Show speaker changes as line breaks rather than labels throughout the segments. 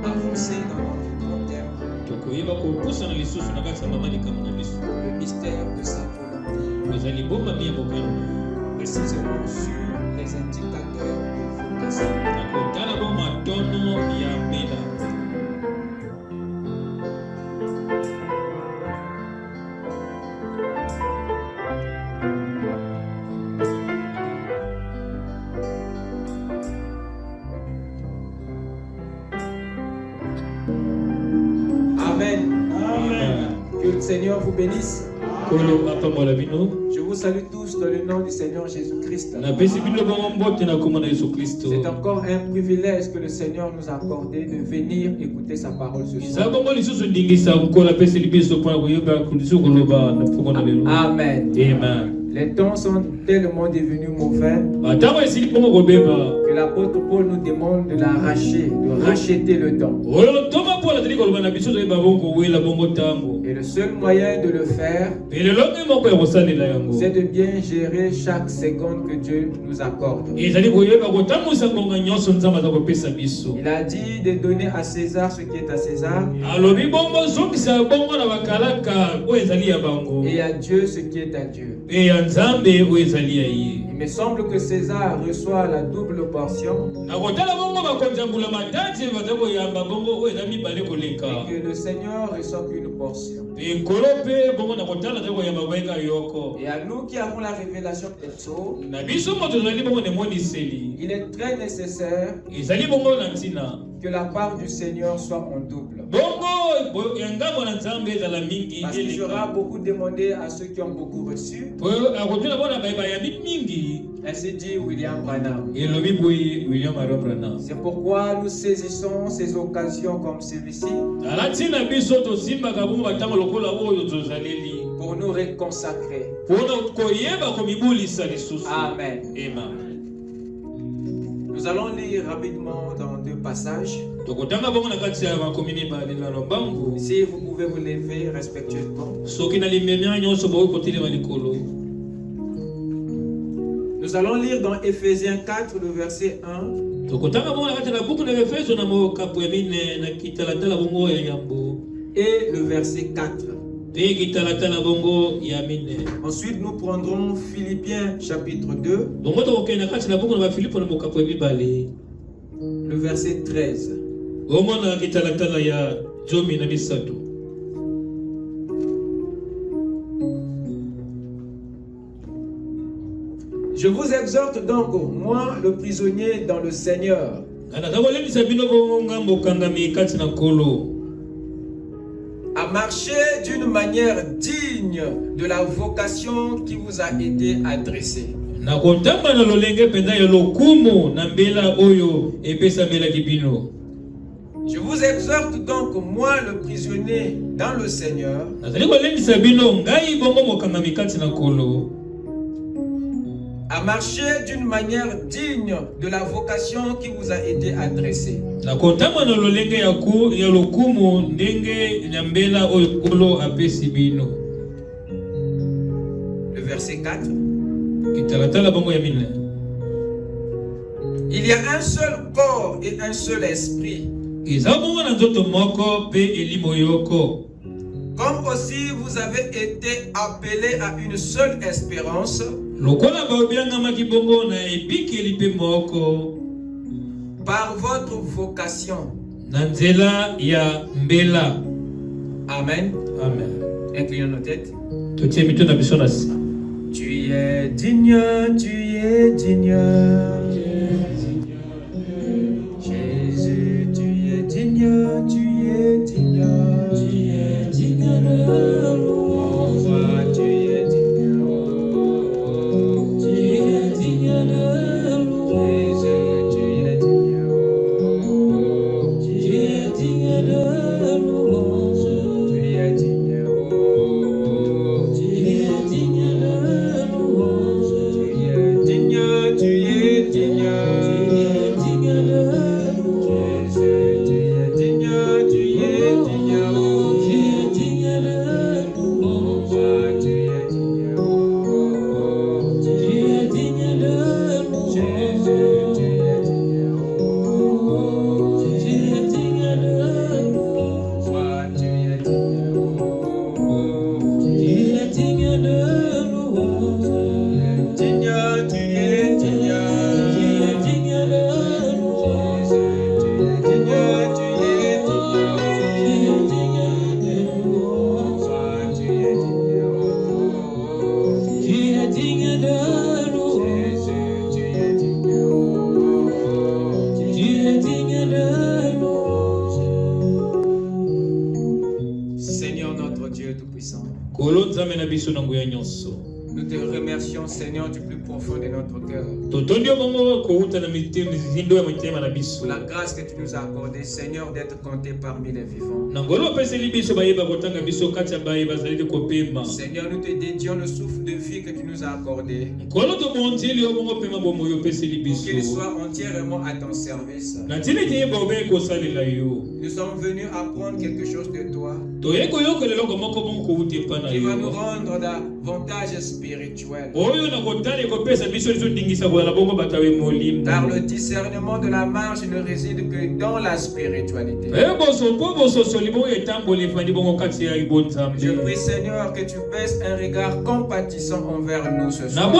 avancer dans notre long terme le mystère de sa volonté. Précisément sur les indicateurs de vocation. Amen.
Amen.
Que le Seigneur vous bénisse. Je vous salue tous dans le nom du Seigneur Jésus-Christ. C'est encore un privilège que le Seigneur nous a accordé de venir écouter sa parole ce soir. Amen.
Amen.
Les temps sont tellement devenus mauvais que l'apôtre Paul nous demande de l'arracher, de racheter le temps. Et le seul moyen de le faire, c'est de bien gérer chaque seconde que Dieu nous accorde. Il a dit de donner à César ce qui est à César et à Dieu ce qui est à Dieu. Il me semble que César reçoit la double portion et que le Seigneur reçoit qu'une portion. Et à nous qui avons la révélation des choses, il est très nécessaire que la part du Seigneur soit en double. Parce qu'il sera beaucoup demandé à ceux qui ont beaucoup reçu. Ainsi dit William Branham. C'est pourquoi nous saisissons ces occasions comme celui-ci pour nous réconsacrer. Amen. Nous allons lire rapidement dans deux passages. Si vous pouvez vous lever respectueusement. Nous allons lire dans Éphésiens 4, le verset 1. Et le verset 4. Ensuite, nous prendrons Philippiens chapitre 2, le verset 13. Je vous exhorte donc, moi, le prisonnier dans le Seigneur, à marcher d'une manière digne de la vocation qui vous a été adressée. Je vous exhorte donc, moi, le prisonnier dans le Seigneur, à marcher d'une manière digne de la vocation qui vous a été adressée. Le verset 4. Il y a un seul corps et un seul esprit. Comme aussi vous avez été appelés à une seule espérance, par votre vocation. Amen.
Amen.
Inclinons nos têtes.
Tu es digne,
Tu es digne. Jésus, tu es digne. Tu es digne de louange. Tu es digne. Tu es digne de louange. Jésus, tu es digne. Tu es digne de louange. Tu es digne. Tu es digne de louange. Tu es digne. Tu es digne. Nous te remercions, Seigneur, du plus profond de notre cœur. Pour la grâce que tu nous as accordée, Seigneur, d'être compté parmi les vivants. Seigneur, nous te dédions le souffle de vie que tu nous as accordé. Pour qu'il soit entièrement à ton service. Nous sommes venus apprendre quelque chose de toi. Qui va nous rendre davantage spirituels. Car le discernement de la marche ne réside que dans la spiritualité. Je prie, Seigneur, que tu baisses un regard compatissant envers nous ce soir. Ne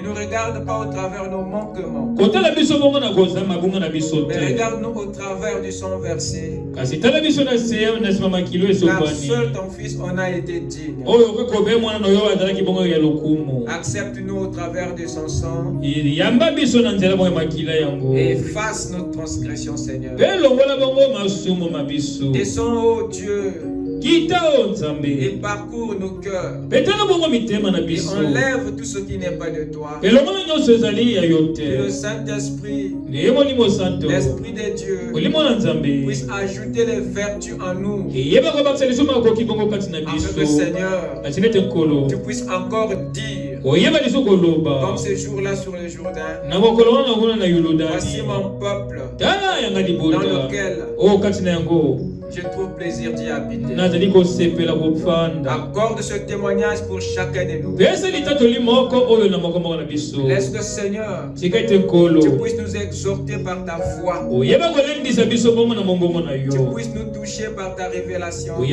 nous regarde pas au travers nos manquements, mais regarde-nous au travers du sang versé. Car seul ton Fils en a été digne. Accepte-nous au travers de son sang et efface nos transgressions, Seigneur. Descends, ô Dieu, et parcours nos cœurs et enlève tout ce qui n'est pas de toi. Que le Saint-Esprit, l'Esprit de Dieu, puisse ajouter les vertus en nous, afin que, Seigneur, tu puisses encore dire, comme ce jour-là sur le Jourdain, voici mon peuple dans lequel je trouve plaisir d'y habiter. Accorde ce témoignage pour chacun de nous. Laisse le Seigneur, tu puisses nous exhorter par ta foi. Tu puisses nous toucher par ta révélation. Tu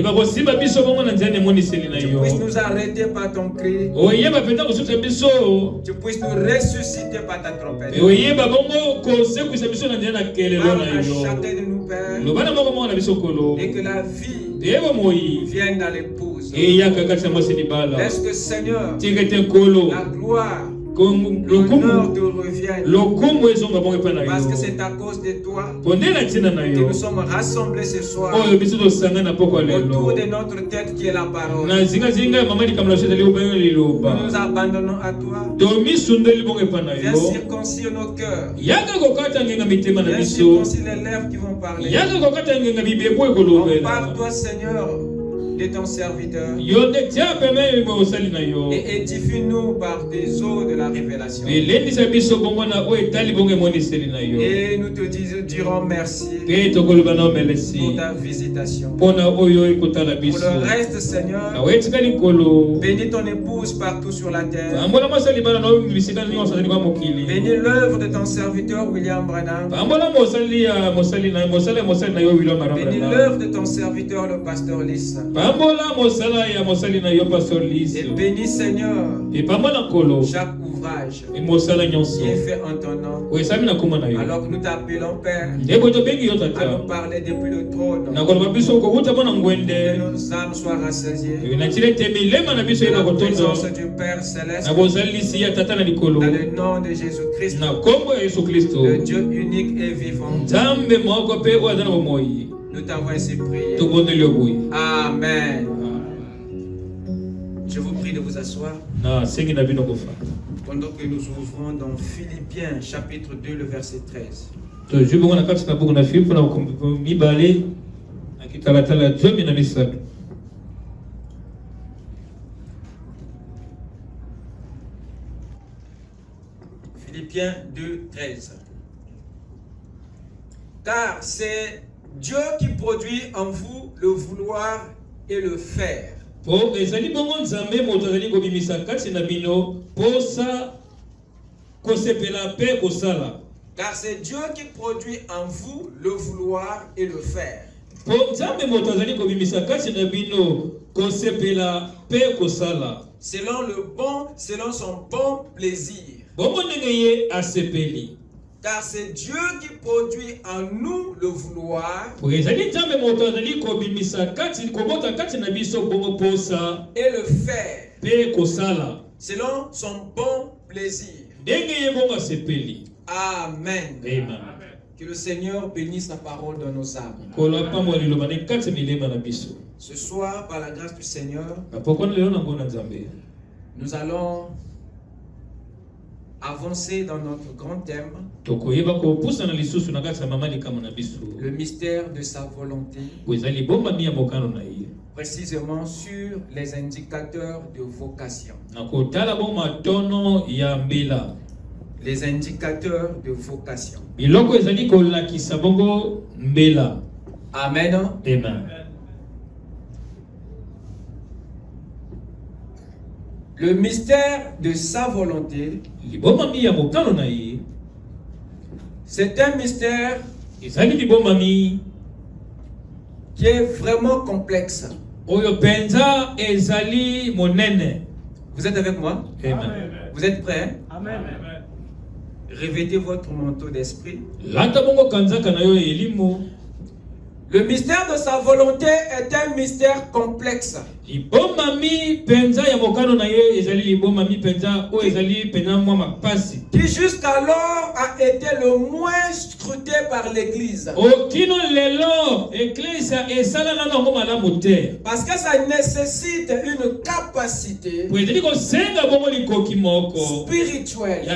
puisses nous arrêter par ton cri. Tu puisses nous ressusciter par ta trompette. Parle à chacun de nous, Père. Et que la vie vienne dans l'épouse. Laisse que, Seigneur, la gloire, l'honneur te revienne. Parce que c'est à cause de toi que nous sommes rassemblés ce soir autour de notre tête qui est la parole. Nous nous abandonnons à toi. Viens circoncire nos cœurs. Viens circoncire les lèvres qui vont parler. Empare-toi, Seigneur, de ton serviteur et édifie-nous par des eaux de la révélation. Et nous te dirons merci pour ta visitation. Pour le reste, Seigneur, bénis ton épouse partout sur la terre. Bénis l'œuvre de ton serviteur William Branham. Bénis l'œuvre de ton serviteur le pasteur Lys. Et bénis, Seigneur, chaque ouvrage qui est fait en ton nom. Alors que nous t'appelons, Père, à nous parler depuis le trône, que nos âmes soient rassasiées de la présence du Père Céleste, dans le nom de Jésus-Christ, le Dieu unique et vivant. Nous t'avons ainsi prié. Amen. Je vous prie de vous asseoir. Pendant que nous ouvrons dans Philippiens chapitre 2, le verset 13. Philippiens 2, 13. Car c'est Dieu qui produit en vous le vouloir et le faire. Car c'est Dieu qui produit en vous le vouloir et le faire. Selon son bon plaisir. Car c'est Dieu qui produit en nous le vouloir et le faire selon son bon plaisir. Amen.
Amen.
Que le Seigneur bénisse la parole dans nos âmes. Ce soir, par la grâce du Seigneur, nous allons avancer dans notre grand thème, le mystère de sa volonté, précisément sur les indicateurs de vocation. Les indicateurs de vocation. Amen.
Amen.
Le mystère de sa volonté, c'est un mystère qui est vraiment complexe. Vous êtes avec moi?
Amen.
Vous êtes prêts?
Amen.
Revêtez votre manteau d'esprit. Le mystère de sa volonté est un mystère complexe. Qui jusqu'alors a été le moins scruté par l'Église. Parce que ça nécessite une capacité spirituelle.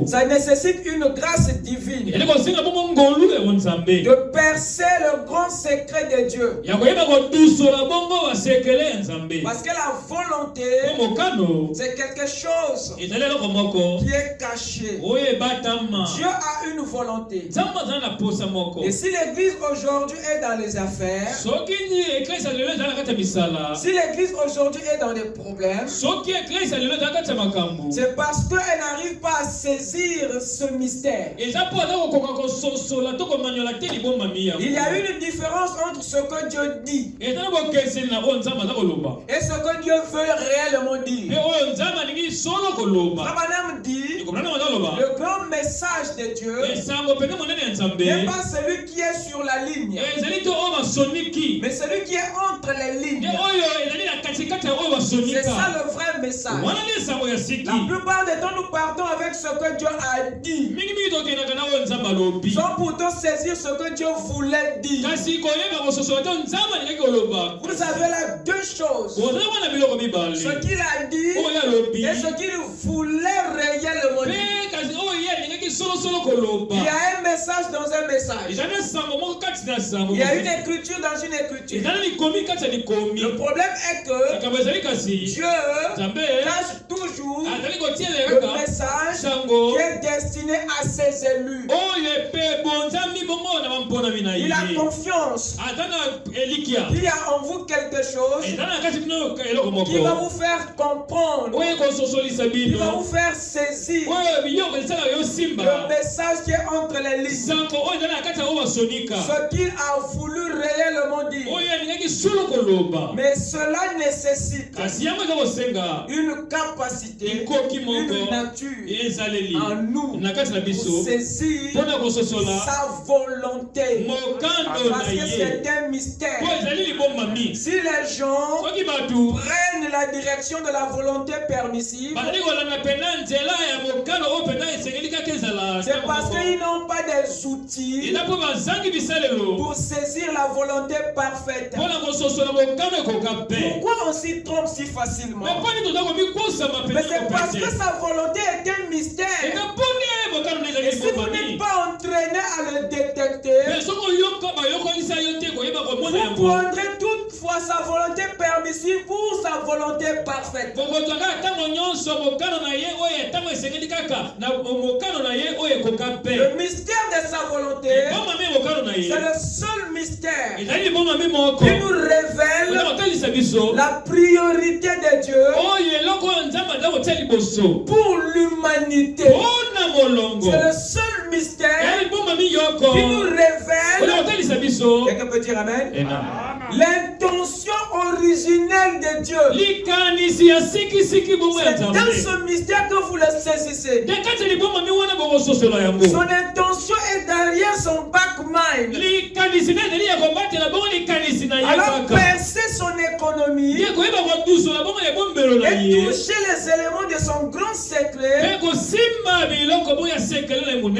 Ça nécessite une grâce divine de percer le grand secret de Dieu. Parce que la volonté, c'est quelque chose qui est caché. Dieu a une volonté. Et si l'Église aujourd'hui est dans les affaires, si l'Église aujourd'hui est dans des problèmes, c'est parce qu'elle n'arrive pas à saisir ce mystère. Il y a une différence entre ce que Dieu dit et ce que Dieu veut réellement dire. Abraham dit, le grand message de Dieu n'est pas celui qui est sur la ligne, mais celui qui est entre les lignes. C'est ça le vrai message. La plupart des temps, nous partons avec ce que Dieu a dit, sans pourtant saisir ce que Dieu voulait dire. Vous avez là deux choses: ce qu'il a dit et ce qu'il voulait réellement dire. Il y a un message dans un message. Il y a une écriture dans une écriture. Le problème est que Dieu cache toujours le message qui est destiné à ses élus. Il a confiance. Il y a en vous quelque chose qui va vous faire comprendre, qui va vous faire saisir le message qui est entre les lignes, ce qu'il a voulu réellement dire. Mais cela nécessite une capacité, une nature en nous pour saisir sa volonté. Parce que c'est un mystère. Si les gens prennent la direction de la volonté permissive, c'est parce qu'ils n'ont pas des outils pour saisir la volonté parfaite. Pourquoi on s'y trompe si facilement? Mais c'est parce que sa volonté est un mystère. Et si vous n'êtes pas entraîné à le détecter, vous prendrez toutefois sa volonté permissive pour sa volonté parfaite. Le mystère de sa volonté, c'est le seul mystère qui nous révèle la priorité de Dieu pour l'humanité. C'est le seul mystère qui nous révèle. Quelqu'un peut dire amen? L'intention originelle de Dieu. C'est dans ce mystère que vous le saisissez. Son intention est derrière son
son backmind. Alors percer son économie et toucher les éléments de son grand secret.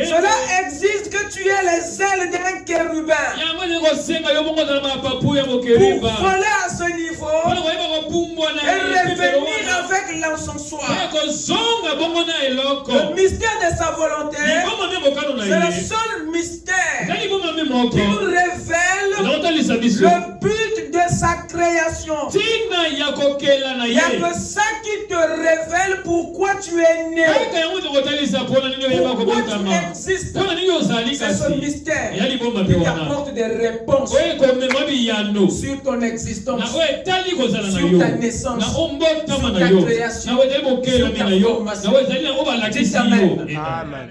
Cela exige que tu aies les ailes d'un chérubin. Pour voler à ce niveau et revenir avec l'encensoir. Le mystère de sa volonté, c'est le seul mystère qui nous révèle le but de sa création. Il n'y a que ça qui te révèle pourquoi tu es né. Pourquoi tu existes. C'est ce mystère qui t'apporte des réponses sur ton existence, sur ta naissance, sur ta création, sur ta formation. Dis Amen.
Amen.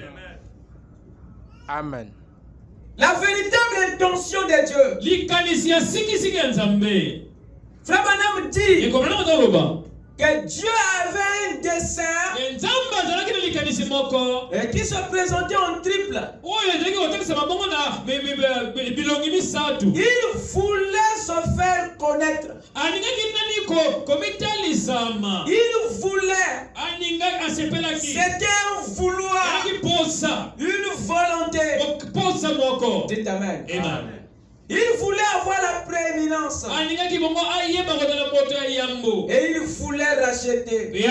Amen.
La véritable intention de Dieu. Frère Branham dit que Dieu avait un dessein et qui se présentait en triple. Il voulait se faire connaître. Il voulait. C'était un vouloir. Une volonté. Dites Amen.
Amen.
Il voulait avoir la prééminence. Et il voulait racheter. Et ça,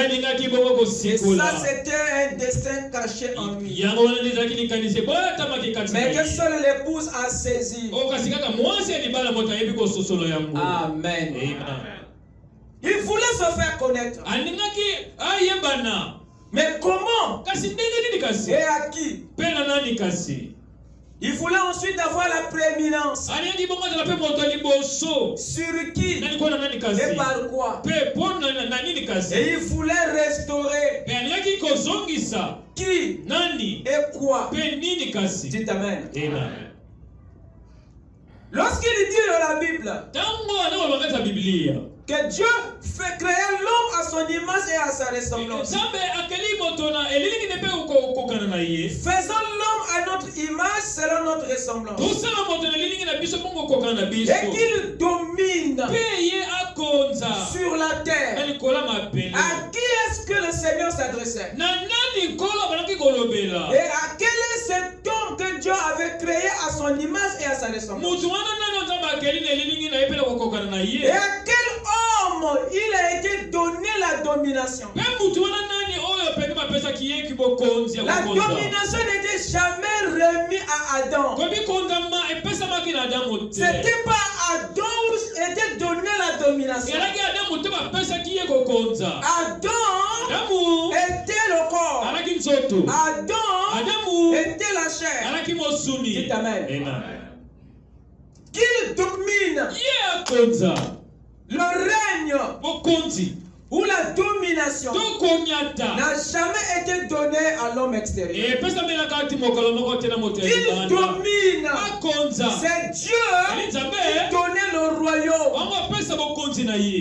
c'était un destin caché en lui. Mais que seule l'épouse a saisi. Amen. Il voulait se faire connaître. Mais comment? Et à qui? Il voulait ensuite avoir la prééminence. Sur qui? Et par quoi? Et il voulait restaurer. Qui? Et quoi? Dites Amen. Lorsqu'il dit dans la Bible que Dieu fait créer l'homme à son image et à sa ressemblance, faisons l'homme à notre image selon notre ressemblance, et qu'il domine sur la terre. À qui est-ce que le Seigneur s'adressait? Et à quel est cet homme que Dieu avait créé à son image et à sa ressemblance? Et à quel homme il a été donné la domination? La domination n'était jamais remise à Adam. C'était pas Adam où était donné la domination. Adam était le corps. Adam était la chair. Dites Amen. Qu'il domine le règne ou la domination n'a jamais été donné à l'homme extérieur. Qu'il domine, c'est Dieu qui donnait le royaume.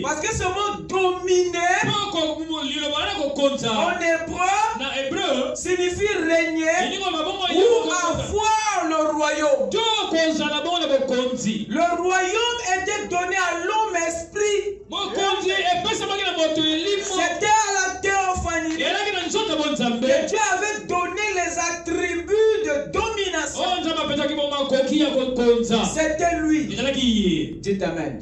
Parce que ce mot dominer en hébreu signifie régner ou avoir le royaume. Le royaume était donné à l'homme esprit. C'était à la théophanie que Dieu avait donné les attributs de domination. C'était lui. Dites Amen.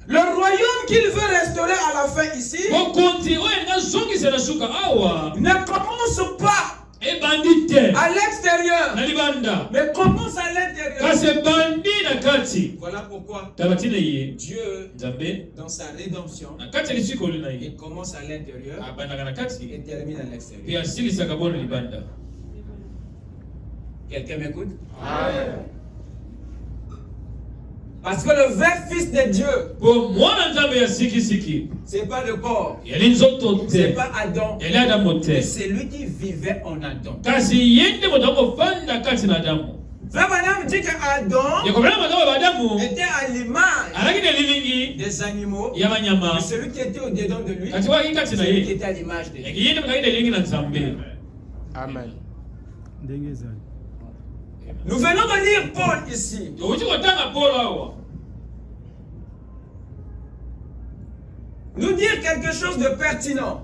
Le royaume qu'il veut restaurer à la fin ici ne commence pas à l'extérieur, mais commence à l'intérieur. Voilà pourquoi Dieu, dans sa rédemption, il commence à l'intérieur et termine à l'extérieur. Quelqu'un m'écoute? Parce que le vrai fils de Dieu, c'est pas le corps, c'est pas Adam, c'est lui qui vivait en Adam. Frère Branham dit qu'Adam était à l'image des animaux, mais celui qui était au-dedans de lui, c'est celui qui était à l'image de Dieu.
Amen.
Nous venons de lire Paul ici. Nous dire quelque chose de pertinent.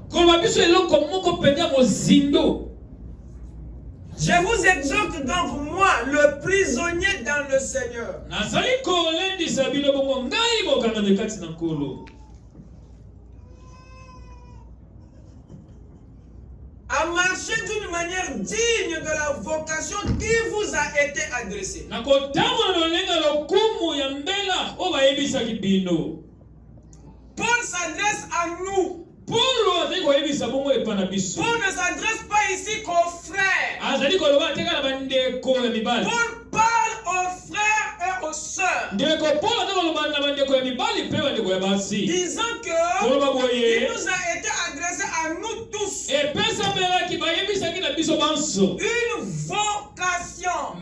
Je vous exhorte donc, moi, le prisonnier dans le Seigneur, à marcher d'une manière digne de la vocation qui vous a été adressée. Paul s'adresse à nous. Paul ne s'adresse pas ici qu'aux frères. Paul parle aux frères et aux sœurs, disant que il nous a été adressé à nous tous une vocation.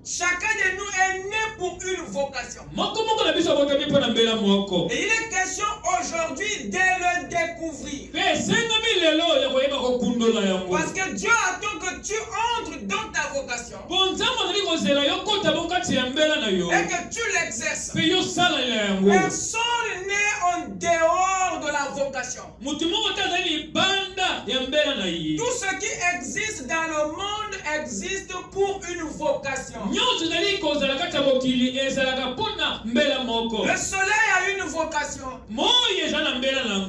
Chacun de nous est né pour une vocation. Et il est question aujourd'hui de le découvrir. Parce que Dieu attend que tu entres dans ta vocation et que tu l'exerces. Personne n'est en dehors de la vocation. Tout ce qui existe dans le monde existe pour une vocation. Le soleil a une vocation.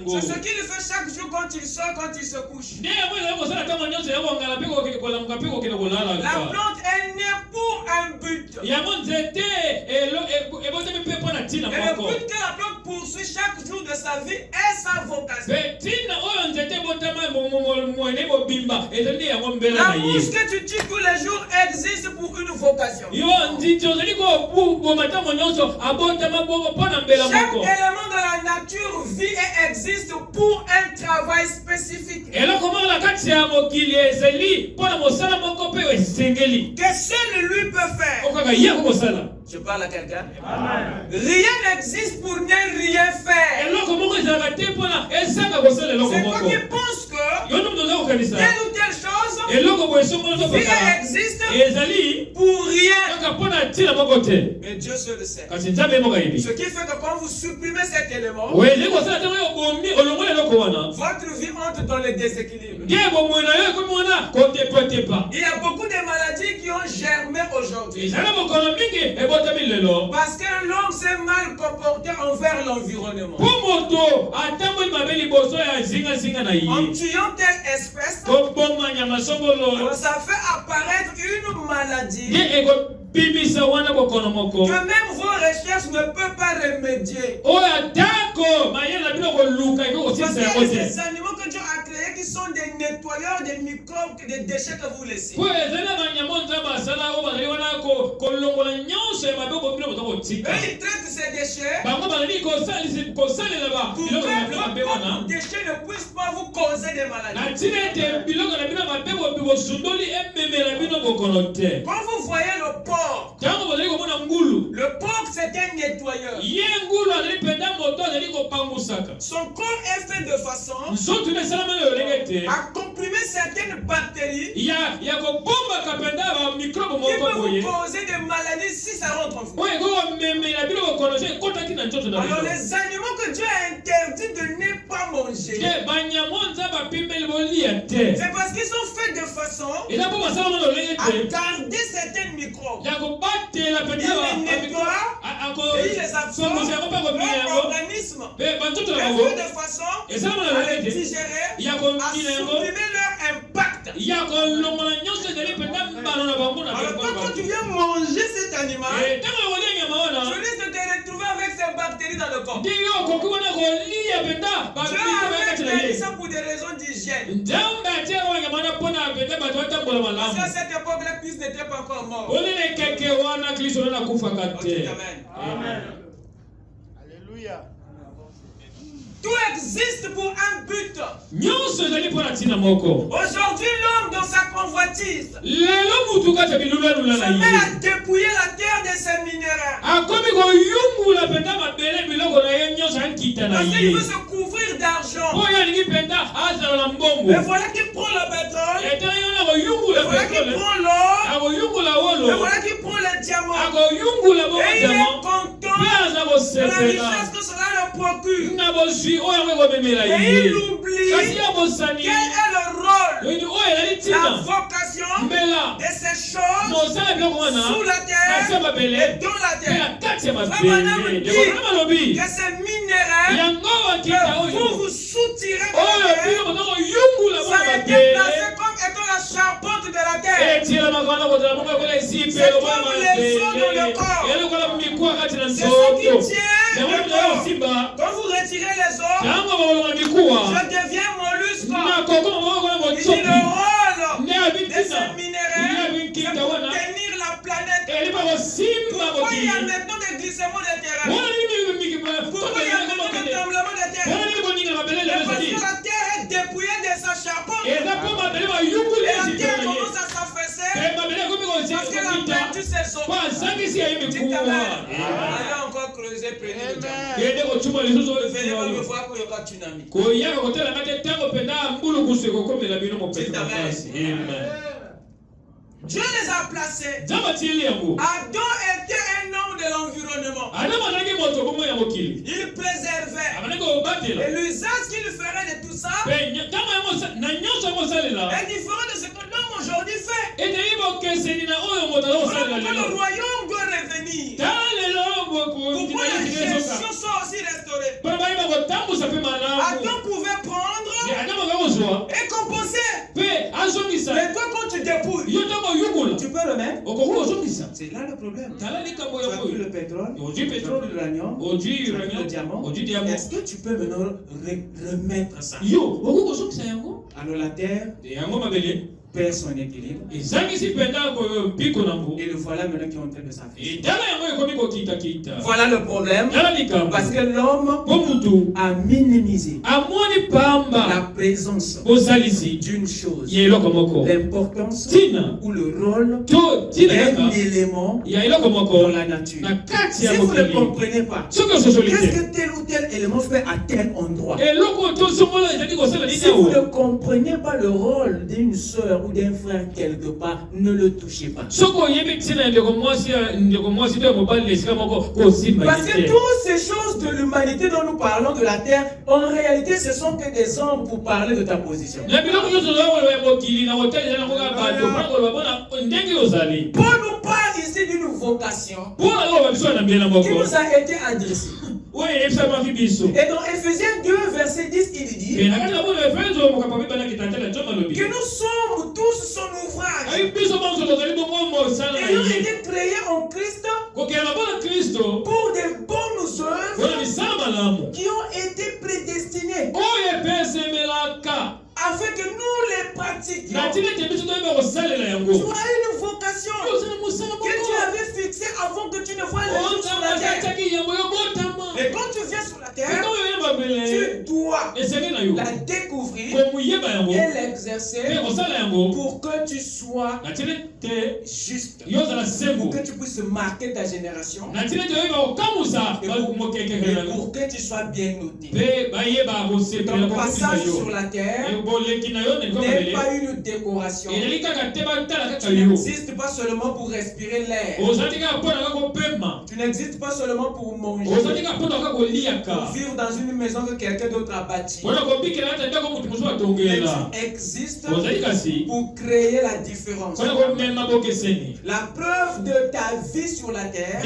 C'est ce qu'il fait chaque jour quand il sort, quand il se couche. La plante est née pour un but. Et le but que la plante poursuit chaque jour de sa vie est sa vocation. La mouche que tu tues tous les jours existe pour une vocation. Chaque élément de la nature vit et existe pour un travail spécifique que seul lui peut faire. Je parle à quelqu'un. Rien n'existe pour ne rien faire. C'est toi qui penses que telle ou telle chose existe pour rien. Mais Dieu seul le sait. Ce qui fait que quand vous supprimez cet élément, votre vie entre dans le déséquilibre. Il y a beaucoup de maladies qui ont germé aujourd'hui. Parce que l'homme s'est mal comporté envers l'environnement. En tuant telle espèce, ça fait apparaître une maladie que même vos recherches ne peuvent pas remédier. Parce qu'il y a des animaux que Dieu a créés qui sont des nettoyeurs des microbes, des déchets que vous laissez. Eux, ils traitent ces déchets pour que vos déchets ne puissent pas vous causer des maladies. Quand vous voyez le porc, c'est un nettoyeur. Son corps est fait de façon à comprimer certaines bactéries qui peuvent vous causer des maladies si ça rentre en vous. Alors les animaux que Dieu a interdit de ne pas manger, c'est parce qu'ils sont faits de façon à garder certains microbes. Ils les nettoient et ils les absorbent. Leur organisme est fait de façon à les digérer, à supprimer leur impact. Alors quand tu viens manger cet animal, tu risques de te retrouver avec ces bactéries dans le corps. Dieu a fait ça pour des raisons d'hygiène. Parce qu'à cette époque, la Christ n'était pas encore mort. Amen. Alléluia. Tout existe pour un but. Aujourd'hui, l'homme dans sa convoitise se met à dépouiller la terre de ses minéraux. Parce qu'il veut se couvrir d'argent. Et voilà qu'il prend le pétrole voilà qu'il prend l'or. Et voilà qu'il prend le diamant. Et il est content de la richesse que cela le procure. Et il oublie quel est le rôle, la vocation de ces choses sous la terre et dans la terre. Madame dit que ces minéraux que vous soutirez de la terre, ça a été placé comme étant la charpente de la terre. C'est comme les os dans le corps. C'est ce qui tient le corps. Quand vous retirez les os, je deviens mollusque. Il dit le rôle de ces minéraux, c'est pour tenir la planète. Pourquoi il y a maintenant des glissements de terrain? Pourquoi il y a maintenant des tremblements de terrain? Parce que la terre est dépouillée de sa charpente. Et la terre commence à s'affaisser parce qu'elle a perdu ses os. Allez encore creuser, prenez le temps. Venez me voir qu'il y aura tsunami. Dieu les a placés. Adam était un homme de l'environnement. Il préservait. Et l'usage qu'il ferait de tout ça est différent de ce que l'homme aujourd'hui fait. Quand le royaume doit revenir, pourquoi la gestion soit aussi restaurée? Adam pouvait prendre et compenser. Mais toi, quand tu dépouilles, tu peux remettre. C'est là le problème. Tu as pris le pétrole, tu as pris l'uranium, tu as pris le diamant. Est-ce que tu peux maintenant remettre ça? Alors la terre perd son équilibre. Et le voilà maintenant qui est en train de s'affaisser. Voilà le problème. Parce que l'homme a minimisé la présence d'une chose, l'importance ou le rôle d'un élément dans la nature. Si vous ne comprenez pas, qu'est-ce que tel ou tel élément fait à tel endroit? Si vous ne comprenez pas le rôle d'une sœur ou d'un frère quelque part, ne le touchez pas. Parce que toutes ces choses de l'humanité dont nous parlons, de la terre, en réalité ce sont que des hommes pour parler de ta position. Paul nous parle ici d'une vocation qui nous a été adressée. Et dans Ephésiens 2, verset 10, il dit que nous sommes tous son ouvrage, ayant été créés en Christ pour des bonnes œuvres qui ont été prédestinées afin que nous les pratiquions. Tu as une vocation que tu avais fixée avant que tu ne vois le jour sur la terre. Et quand tu viens sur la terre, tu dois la découvrir et l'exercer pour que tu sois juste, pour que tu puisses marquer ta génération et pour que tu sois bien noté. Ton passage sur la terre n'est pas une décoration. Tu n'existes pas seulement pour respirer l'air. Tu n'existes pas seulement pour manger, pour vivre dans une maison que quelqu'un d'autre a bâtie. Mais tu existes pour créer la différence. La preuve de ta vie sur la terre,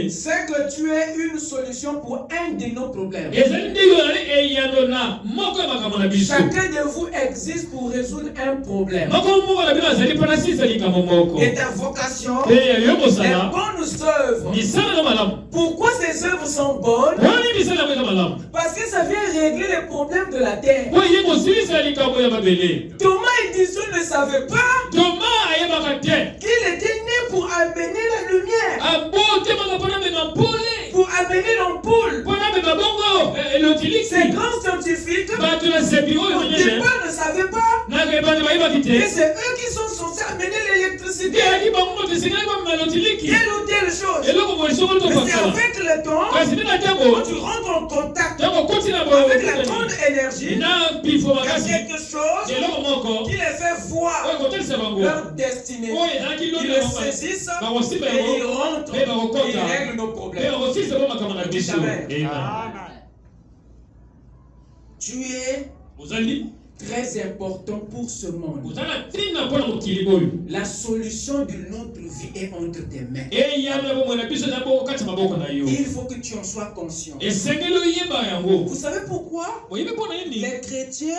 c'est que tu es une solution pour un de nos problèmes. Chacun de vous existe pour résoudre un problème. Et ta vocation est bonnes œuvres. Pourquoi ces œuvres sont bonnes? Parce que ça vient régler les problèmes de la terre. Thomas Edison ne savait pas qu'il était né pour amener la lumière, pour amener l'ampoule. Ces grands scientifiques au départ ne savaient pas que c'est eux qui sont censés amener l'électricité. nécessité telle ou telle chose. Mais c'est avec le temps, quand tu rentres en contact avec la grande énergie, il y a quelque chose qui les fait voir leur destinée. Ils le saisissent et ils rentrent et ils règlent nos problèmes. Amen. Tu es très important pour ce monde. La solution de notre vie est entre tes mains. Il faut que tu en sois conscient. Vous savez pourquoi les chrétiens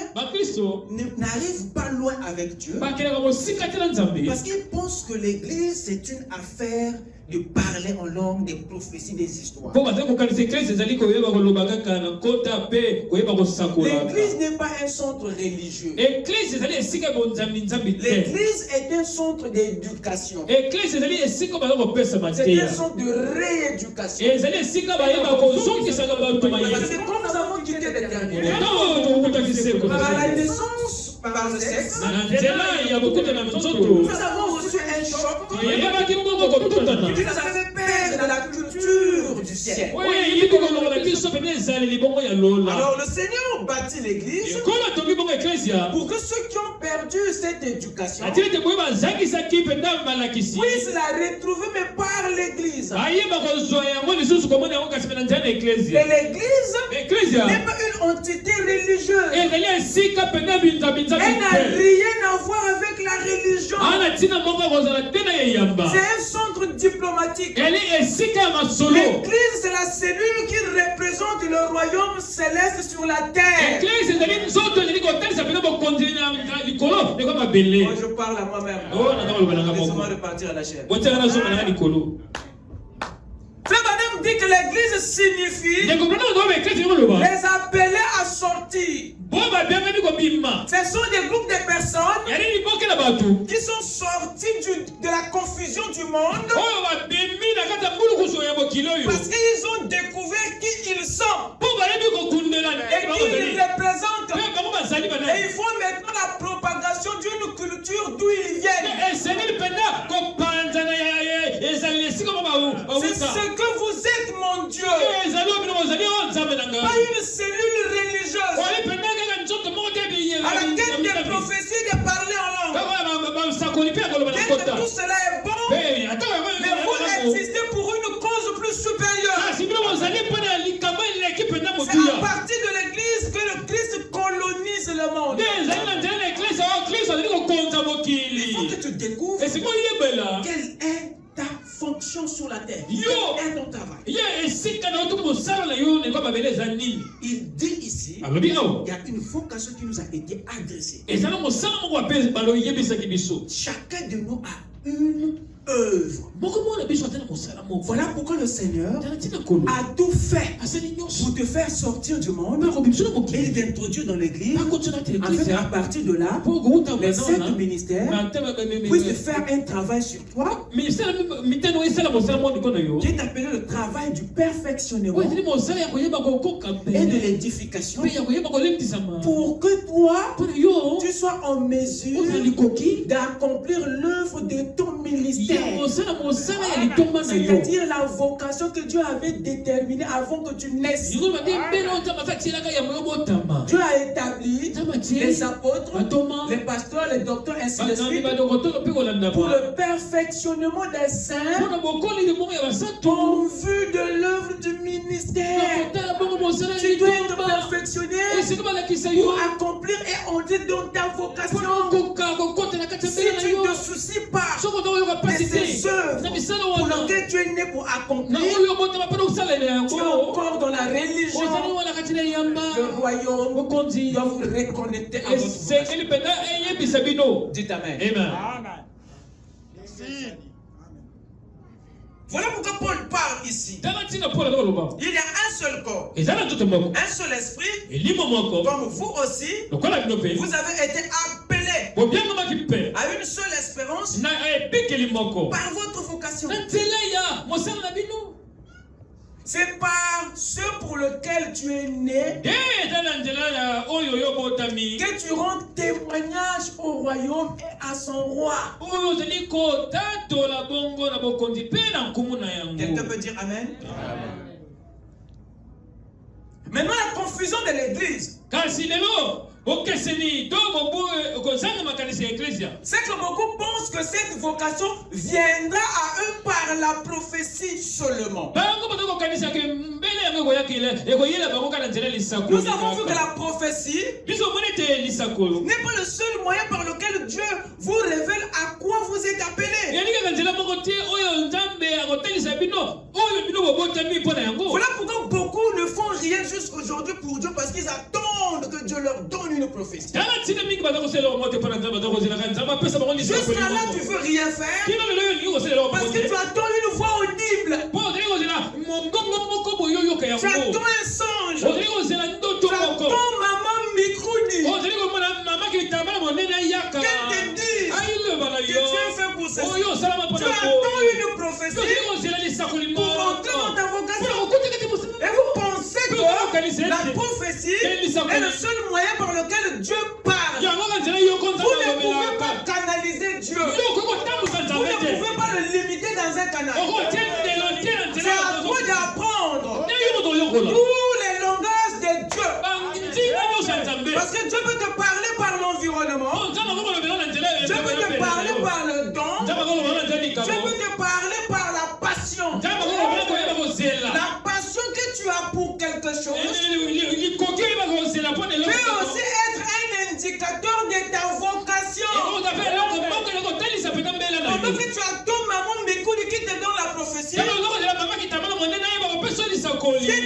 n'arrivent pas loin avec Dieu? Parce qu'ils pensent que l'église c'est une affaire de parler en langue, des prophéties, des histoires. L'église n'est pas un centre religieux. L'église est un centre d'éducation. C'est un centre de rééducation. C'est comme nous avons quitté l'éternité. Par la naissance, par le sexe, nous avons reçu un choc qui nous a fait perdre la culture du ciel. Alors le Seigneur bâtit l'église pour que ceux qui ont perdu cette éducation puissent la retrouver, mais par l'église. Et l'église n'est pas une entité religieuse. Elle n'a rien à voir avec la religion. C'est un centre diplomatique. L'église, c'est la cellule qui représente le royaume céleste sur la terre. Moi, je parle à moi-même. Laissez-moi repartir à la chair. Frère dit que l'église signifie les appeler à sortir. Ce sont des groupes de personnes qui sont sortis de la confusion du monde parce qu'ils ont découvert qui ils sont et qui ils représentent. Et ils font maintenant la propagation d'une culture d'où ils viennent. C'est ce que vous êtes, mon Dieu. Pas une cellule religieuse à la quête des prophéties de parler en langue. Quête de tout cela est bon, mais vous existez pour une cause plus supérieure. C'est à partir de l'église que le Christ colonise le monde. Il faut que tu découvres quelle est ta fonction sur la terre. Quel est ton travail? Il dit ici, il y a une vocation qui nous a été adressée. Chacun de nous a une œuvre. Voilà pourquoi le Seigneur a tout fait pour te faire sortir du monde et t'introduire dans l'église, afin à partir de là, les 7 ministères puissent te faire un travail sur toi qui est appelé le travail du perfectionnement et de l'édification pour que toi tu sois en mesure d'accomplir l'œuvre de ton ministère. C'est-à-dire la vocation que Dieu avait déterminée avant que tu naisses. Dieu a établi les apôtres, les pasteurs, les docteurs, ainsi de suite, pour le perfectionnement des saints en vue de l'œuvre du ministère. Tu dois être perfectionné pour accomplir et entrer dans ta vocation. Si tu ne te soucies pas de ces œuvres pour lesquelles tu es né pour accomplir, tu es encore dans la religion. Le royaume doit vous reconnecter à votre vocation. Dites Amen. Voilà pourquoi Paul parle ici. Il y a un seul corps, un seul esprit, comme vous aussi, vous avez été appelés à une seule espérance par votre vocation. C'est par ce pour lequel tu es né que tu rends témoignage au royaume et à son roi. Quelqu'un peut dire Amen? Maintenant, la confusion de l'église. C'est que beaucoup pensent que cette vocation viendra à eux par la prophétie seulement. Nous avons vu que la prophétie n'est pas le seul moyen par lequel Dieu vous révèle à quoi vous êtes appelés. Voilà pourquoi beaucoup ne font rien jusqu'aujourd'hui pour Dieu, parce qu'ils attendent que Dieu leur donne une prophétie. Jusqu'à là, tu veux rien faire parce que tu attends une voix audible. Tu attends un songe. Tu attends maman Mikrouni qu'elle te dise que tu es fait pour ceci. Tu attends une prophétie pour entrer dans ta vocation. Et vous pensez que la prophétie est le seul moyen par lequel Dieu parle. Vous ne pouvez pas canaliser Dieu. Vous ne pouvez pas le limiter dans un canal. C'est à toi d'apprendre tous les langages de Dieu. Parce que Dieu peut te parler par l'environnement. Dieu peut te parler par le don. Dieu peut te parler par la passion. La passion que tu as pour quelque chose peut aussi être un indicateur de ta vocation. Pendant que tu attends maman Mikoudi qui te donne la prophétie, viens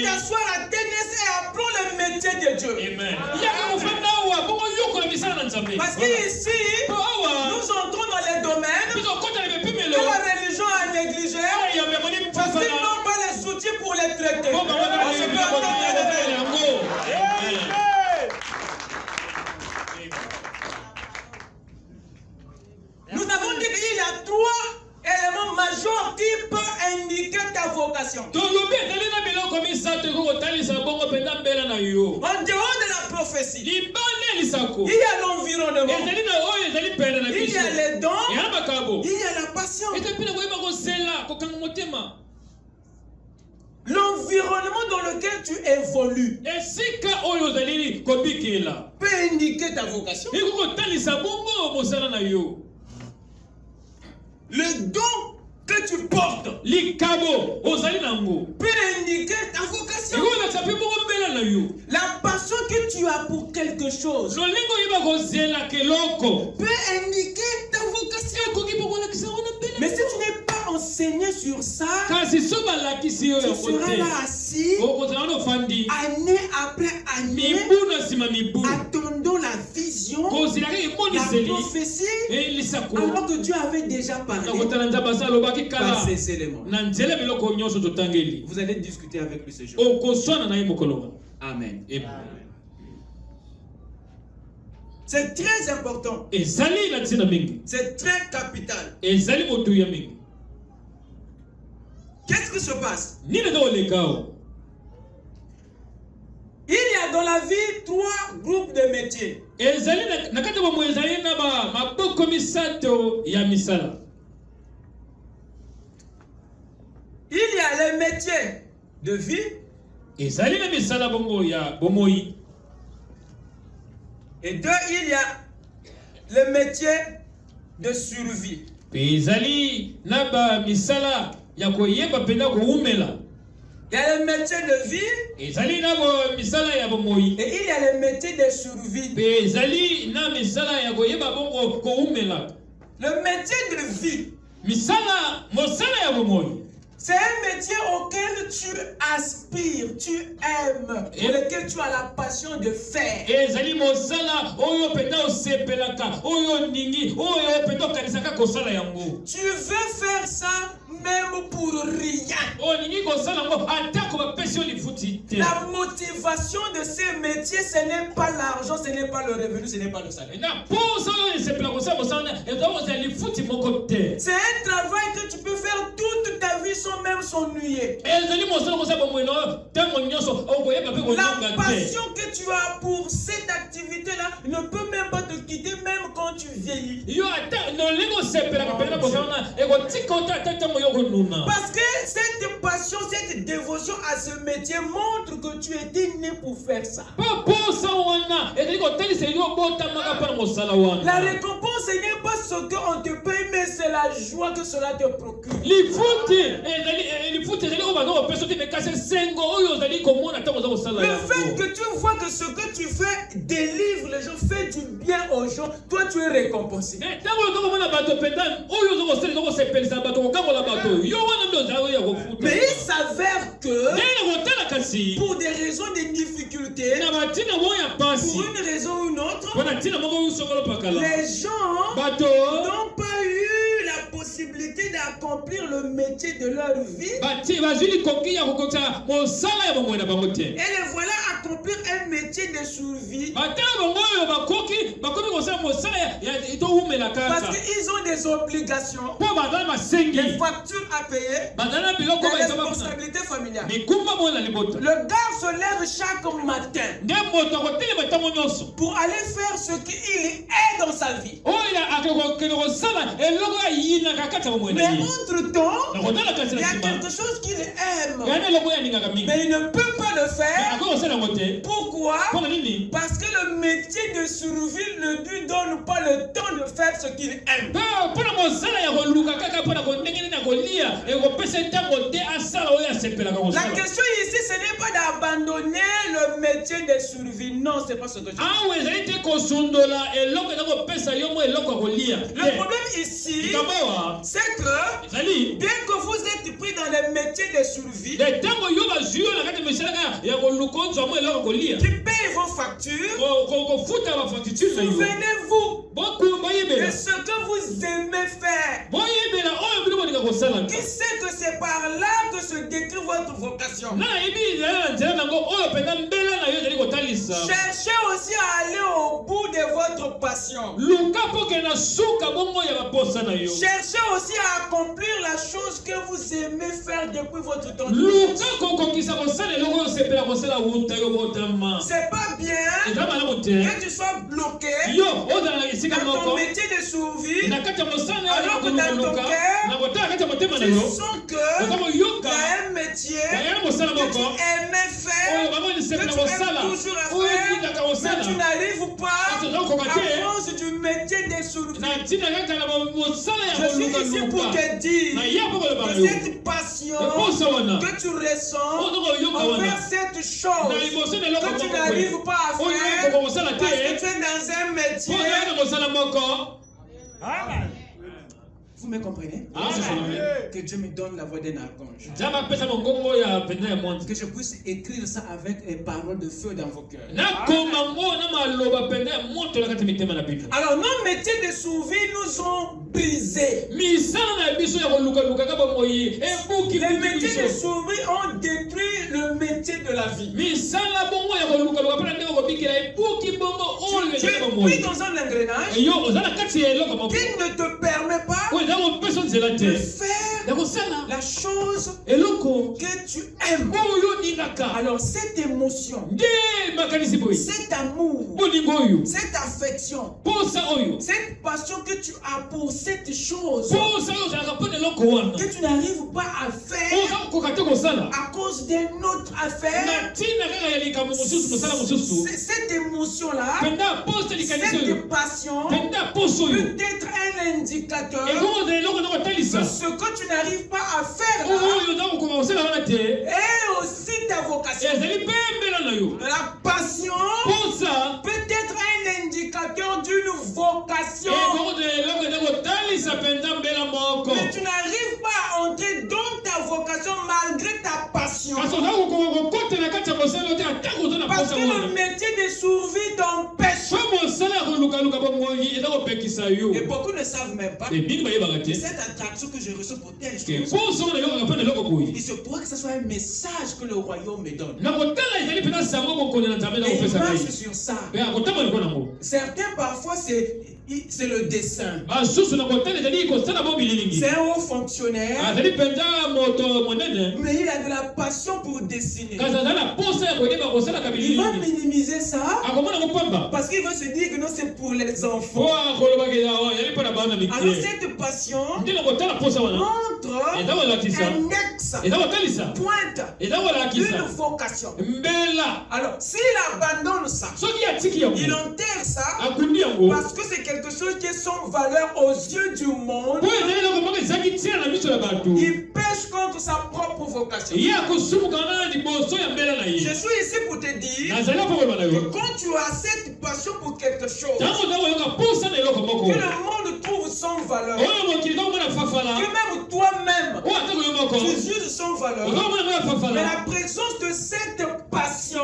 t'asseoir à TNS et apprends le métier de Dieu. Amen. Parce qu'ici, nous entrons dans les domaines que la religion a négligé parce qu'ils n'ont pas les outils pour les traiter. Nous avons dit qu'il y a 3 éléments majeurs qui peuvent indiquer ta vocation. En dehors de la prophétie, il y a l'environnement, il y a les dons, il y a la passion. L'environnement dans lequel tu évolues peut indiquer ta vocation. Le don que tu portes peut indiquer ta vocation. La passion que tu as pour quelque chose peut indiquer ta vocation. Mais si tu n'es pas enseigné sur ça, tu seras là assis année après année, attendant la vision, la prophétie, alors que Dieu avait déjà parlé par ces éléments. Vous allez discuter avec lui ce jour. Amen. C'est très important. C'est très capital. Qu'est-ce qui se passe? Il y a dans la vie 3 groupes de métiers. Il y a les métiers de vie. Et 2, il y a le métier de survie. Il y a le métier de vie et il y a le métier de survie. Le métier de vie, c'est un métier auquel tu aspires, tu aimes, pour lequel tu as la passion de faire. Tu veux faire ça même pour rien. La motivation de ces métiers, ce n'est pas l'argent, ce n'est pas le revenu, ce n'est pas le salaire. C'est un travail que tu peux faire toute ta vie sans même s'ennuyer. La passion que tu as pour cette activité-là ne peut même pas te quitter même quand tu vieillis. Parce que cette passion, cette dévotion à ce métier montre que tu étais né pour faire ça. La récompense n'est pas ce qu'on te paye, mais c'est la joie que cela te procure. Le fait que tu vois que ce que tu fais délivre les gens, fait du bien aux gens, toi tu es récompensé. Mais il s'avère que pour des raisons de difficultés, pour une raison ou une autre, les gens n'ont pas eu la possibilité d'accomplir le métier de leur vie. Et les voilà accomplir un métier de survie. Parce qu'ils ont des obligations, des factures à payer, des responsabilités familiales. Le gars se lève chaque matin pour aller faire ce qu'il est dans sa vie. Mais entre-temps, il y a quelque chose qu'il aime, mais il ne peut pas le faire. Pourquoi? Parce que le métier de survie ne lui donne pas le temps de faire ce qu'il aime. La question ici, ce n'est pas d'abandonner le métier de survie. Non, c'est pas ce que je dis. Le problème ici, c'est que bien que vous êtes pris dans le métier de survie, qui paye vos factures, souvenez-vous de ce que vous aimez faire. Qui sait que c'est par là que se décrit votre vocation. Cherchez aussi à aller au bout de votre passion. Cherchez aussi à accomplir la chose que vous aimez faire depuis votre temps. C'est pas bien que tu sois bloqué dans ton métier de survie, alors que dans ton cœur, tu sens que il y a un métier que tu aimais faire, que tu aimes toujours à faire, mais tu n'arrives pas à cause du métier de survie. Je suis ici pour te dire que cette passion que tu ressens envers cette chose que tu n'arrives pas à faire parce que tu es dans un métier. Vous me comprenez? Que Dieu me donne la voix d'un archange. Que je puisse écrire ça avec les paroles de feu dans vos cœurs. Alors, nos métiers de survie nous ont brisés. Les métiers de survie ont détruit le métier de la vie. Tu es pris dans un engrenage qui ne te permet pas de faire la chose que tu aimes. Alors cette émotion, cet amour, cette affection, cette passion que tu as pour cette chose que tu n'arrives pas à faire à cause d'une autre affaire, cette émotion-là, cette passion peut être un indicateur que ce que tu n'arrives pas à faire là est aussi ta vocation. La passion peut être un indicateur d'une vocation. Mais tu n'arrives pas à entrer dans ta vocation malgré ta passion. Parce que le métier de survie t'empêche. Et beaucoup ne savent savent même pas que cette attraction que je reçois pour telle chose, il se pourrait que ce soit un message que le royaume me donne. Et il marche sur ça. Certains parfois c'est le dessin. C'est un haut fonctionnaire, mais il a de la passion pour dessiner. Il va minimiser ça parce qu'il veut se dire que non, c'est pour les enfants. Alors cette passion montre un ex pointe d'une vocation. Alors s'il abandonne ça, il enterre ça parce que c'est quelque chose qui est sans valeur aux yeux du monde, il pêche contre sa propre vocation. Je suis ici pour te dire que quand tu as cette passion pour quelque chose que le monde trouve sans valeur, que même toi-même tu juges sans valeur, mais la présence de cette passion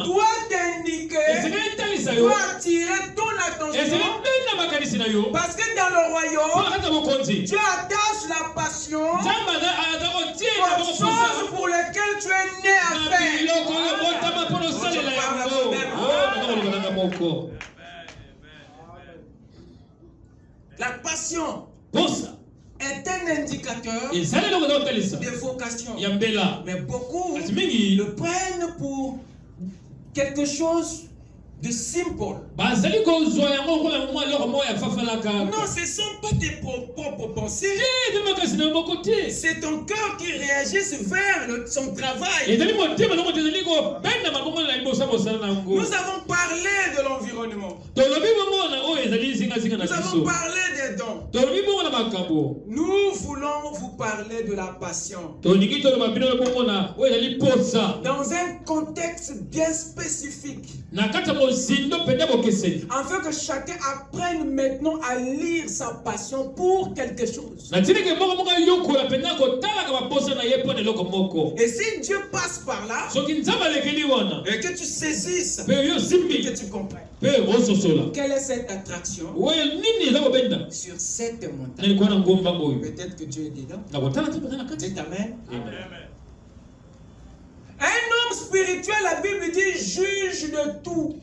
doit t'indiquer, doit attirer ton attention, parce que dans le royaume Dieu attache la passion aux choses pour lesquelles tu es né à faire. La passion est un indicateur de vocation. Mais beaucoup le prennent pour quelque chose de simple. Non, ce ne sont pas tes propres pensées. C'est ton cœur qui réagit vers son travail. Nous avons parlé de l'environnement. Nous avons parlé des dons. Nous voulons vous parler de la passion dans un contexte bien spécifique, afin que chacun apprenne maintenant à lire sa passion pour quelque chose. Et si Dieu passe par là, et que tu saisisses, que tu comprennes quelle est cette attraction sur cette montagne. Peut-être que Dieu est dedans. Dites Amen. Un homme spirituel, la Bible dit, juge de tout.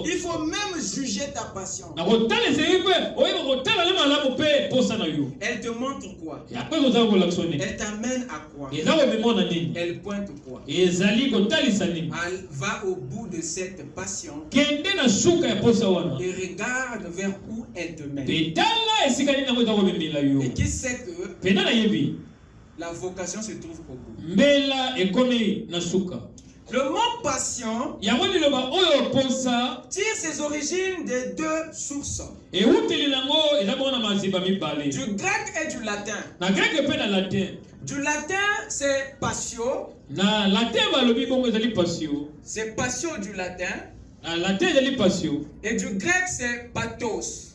Il faut même juger ta passion. Elle te montre quoi? Elle t'amène à quoi? Elle pointe quoi? Elle va au bout de cette passion et regarde vers où elle te mène. Et qui sait que la vocation se trouve au bout. Le mot passion tire ses origines de deux sources, du grec et du latin. Du latin, c'est patio. C'est patio du latin. Et du grec, c'est pathos.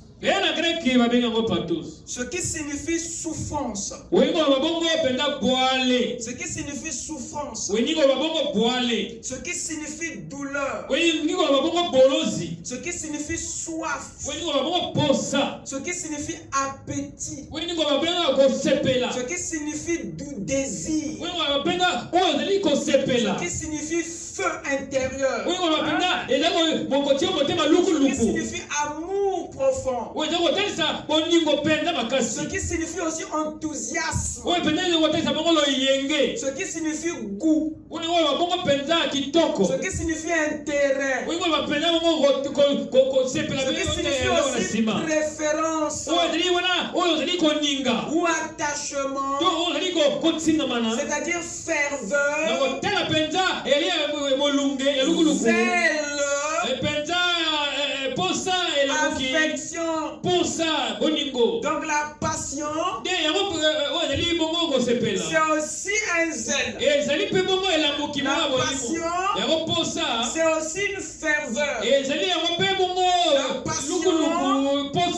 Ce qui signifie souffrance. Ce qui signifie souffrance. Ce qui signifie douleur. Ce qui signifie soif. Ce qui signifie appétit. Ce qui signifie désir. Ce qui signifie feu intérieur. Ce qui signifie amour profond. Ce qui signifie aussi enthousiasme. Ce qui signifie goût. Ce qui signifie intérêt. Ce qui signifie aussi préférence ou attachement, c'est-à-dire ferveur, zèle, affection. Donc la passion, c'est aussi un zèle. La passion, c'est aussi une ferveur. La passion,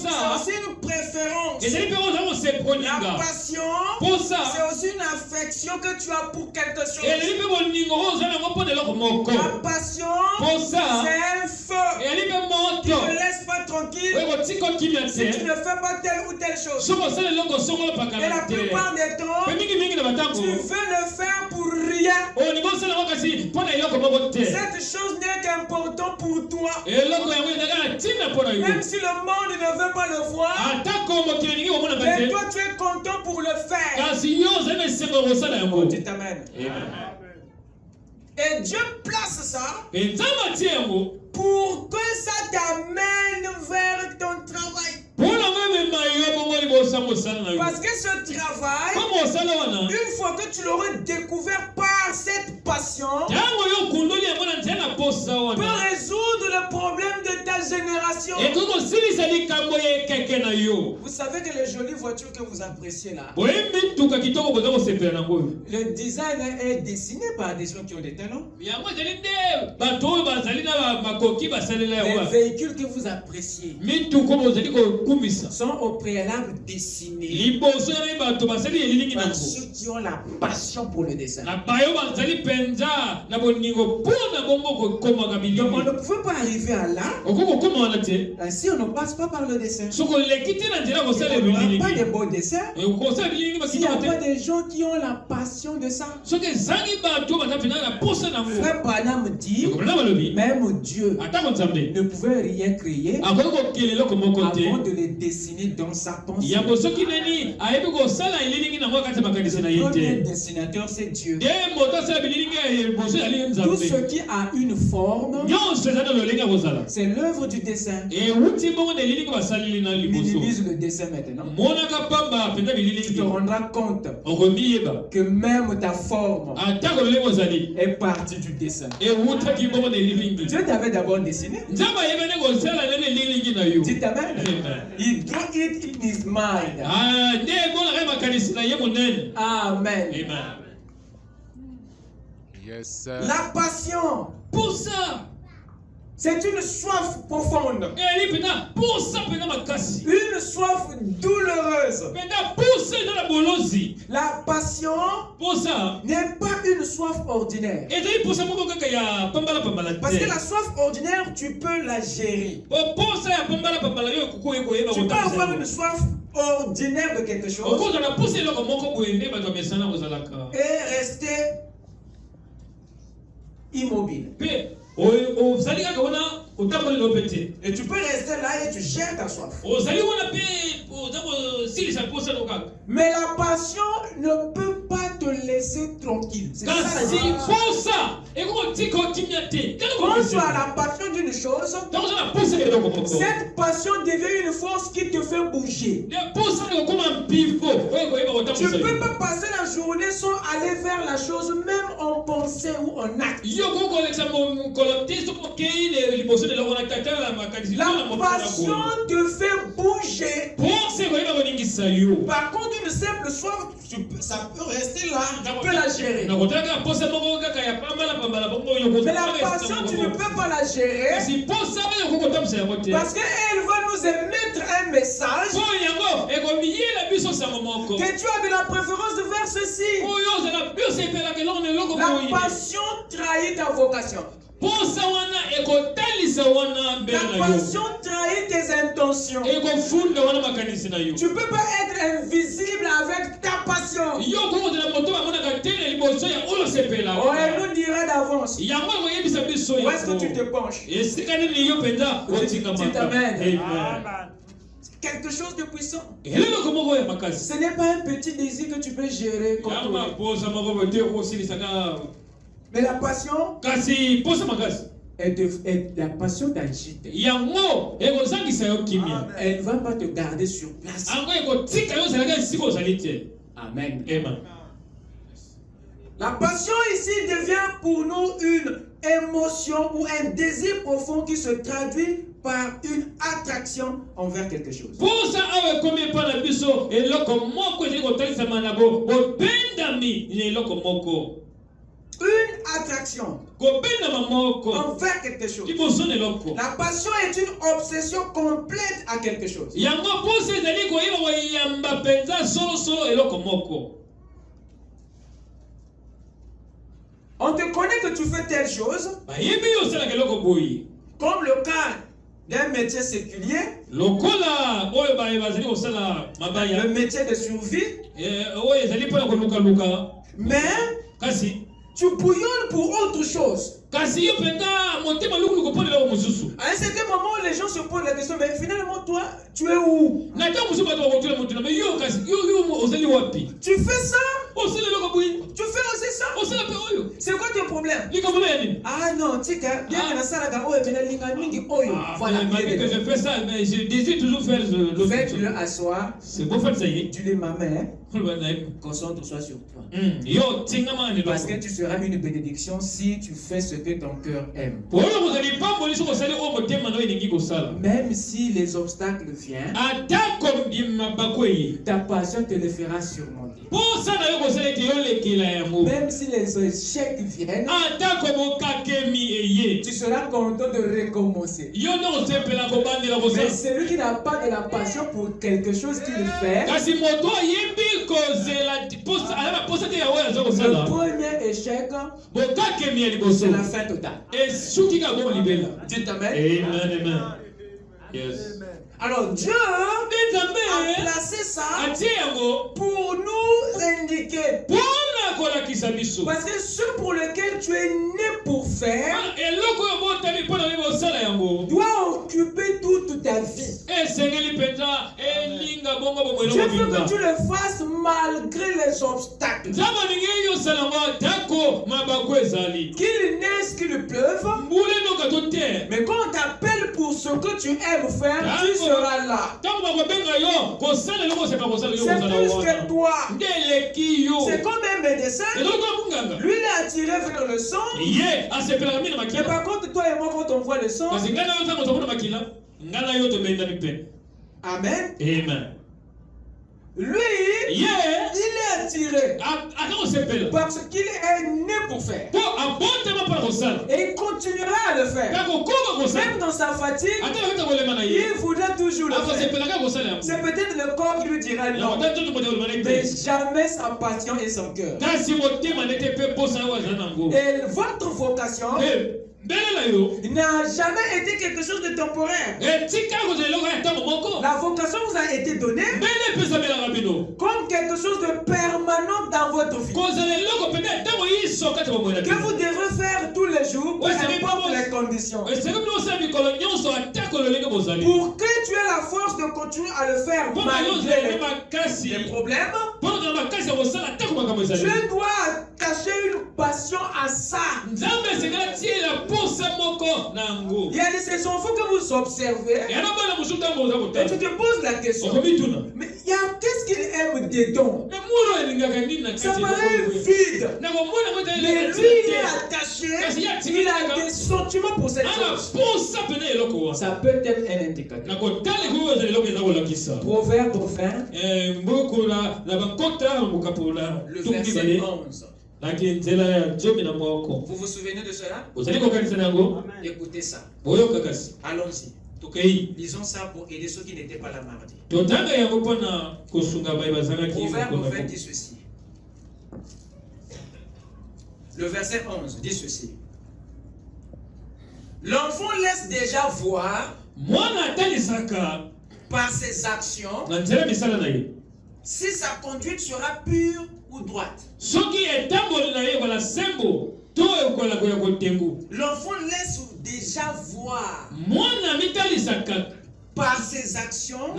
c'est aussi une préférence. La passion, c'est aussi une affection que tu as pour quelque chose. La passion, c'est un feu. tranquille si tu ne fais pas telle ou telle chose. Et la plupart des temps, tu veux le faire pour rien. Cette chose n'est qu'importante pour toi. Même si le monde ne veut pas le voir, mais toi tu es content pour le faire. Dites amen. Et Dieu place ça pour que ça t'amène vers ton travail. Parce que ce travail, une fois que tu l'auras découvert par cette passion, peut résoudre le problème de ta génération. Vous savez que les jolies voitures que vous appréciez là, le design est dessiné par des gens qui ont des talents. Les véhicules que vous appréciez sont au préalable dessinés par ceux qui ont la passion pour le dessin. Donc on ne peut pas arriver à là si on ne passe pas par le dessin. Il n'y aura pas de beaux dessins s'il n'y a pas des gens qui ont la passion de ça. Frère Branham dit, même Dieu ne pouvait rien créer avant de les dessiner dans sa pensée. Le premier dessinateur, c'est Dieu. Tout ce qui a une forme, c'est l'œuvre du dessin. Minimise le dessin maintenant. Tu te rendras compte que même ta forme est partie du dessin. Dieu t'avait d'abord dessiné. Dites amen. He drew it in his mind. Amen.
Yes, sir.
La passion, pour ça, c'est une soif profonde. Une soif douloureuse. La passion n'est pas une soif ordinaire. Parce que la soif ordinaire, tu peux la gérer. Tu peux avoir une soif ordinaire de quelque chose et rester immobile. Et tu peux rester là et tu gères ta soif. Mais la passion ne peut pas te laisser tranquille. C'est ça la différence. Quand tu as la passion d'une chose, cette passion devient une force qui te fait bouger. Tu ne peux pas passer la journée sans aller vers la chose, même en pensée ou en acte. La passion te fait bouger. Par contre, une simple soif, ça peut rester là, tu peux la gérer. Mais la passion, tu ne peux pas la gérer parce qu'elle va nous émettre un message que tu as de la préférence vers ceci. La passion trahit ta vocation. La passion trahit tes intentions. Tu ne peux pas être invisible avec ta passion. Oh, elle nous dirait d'avance. Où est-ce que tu te penches? Dites amen. Quelque chose de puissant. Ce n'est pas un petit désir que tu peux gérer. Mais la passion est la passion d'agir. Elle ne va pas te garder sur place. Amen. La passion ici devient pour nous une émotion ou un désir profond qui se traduit par une attraction envers quelque chose. Une attraction envers quelque chose. La passion est une obsession complète à quelque chose. On te connaît que tu fais telle chose, comme le cas d'un métier séculier, le métier de survie, mais tu bouillonnes pour autre chose. À un certain moment, les gens se posent la question, mais finalement, toi, tu es où? Tu fais ça? Tu fais aussi ça? C'est quoi ton problème? Ah non, tu sais, voilà,
que je fais ça, mais je désire toujours faire le fait.
Fais-le asseoir.
C'est beau faire ça y est.
Tu les mamans, concentre-toi sur toi. Parce que tu seras une bénédiction si tu fais ce que ton cœur aime. Même si les obstacles viennent, ta passion te le fera surmonter. Même si les échecs viennent, tu seras content de recommencer. Mais celui qui n'a pas de la passion pour quelque chose qu'il fait, le premier échec, c'est la fin totale. Dieu t'amène.
Amen. Yes.
Alors Dieu a placé ça pour nous indiquer. Parce que ce pour lequel tu es né pour faire doit occuper toute ta vie. Dieu veut que tu le fasses malgré les obstacles. Qu'il neige, qu'il pleuve. Mais quand on t'appelle pour ce que tu aimes faire, tu seras là. C'est plus que toi. C'est comme un médecin. Lui, il est attiré vers le sang. Mais par contre, toi et moi, quand on voit le sang, Amen. Lui, il est attiré parce qu'il est né pour faire. Et il continuera à le faire. Même dans sa fatigue, il voudra toujours le faire. C'est peut-être le corps qui lui dira non. Mais jamais sa passion et son cœur. Et votre vocation n'a jamais été quelque chose de temporaire. La vocation vous a été donnée comme quelque chose de permanent dans votre vie. Que vous devrez faire tous les jours, peu importe les conditions. Pour que tu aies la force de continuer à le faire malgré les problèmes, tu dois attacher une passion à ça. Il y a ces enfants que vous observez et tu te poses la question, mais qu'est-ce qu'il aime dedans? Ça paraît vide, mais lui il est attaché, il a des sentiments pour cette chose. Ça peut être un indicateur. Proverbe 20, le verset 11. Vous vous souvenez de cela? Écoutez ça. Allons-y. Lisons ça pour aider ceux qui n'étaient pas là mardi. Proverbe 20 dit ceci. Le verset 11 dit ceci. L'enfant laisse déjà voir par ses actions si sa conduite sera pure ou droite. L'enfant laisse déjà voir par ses actions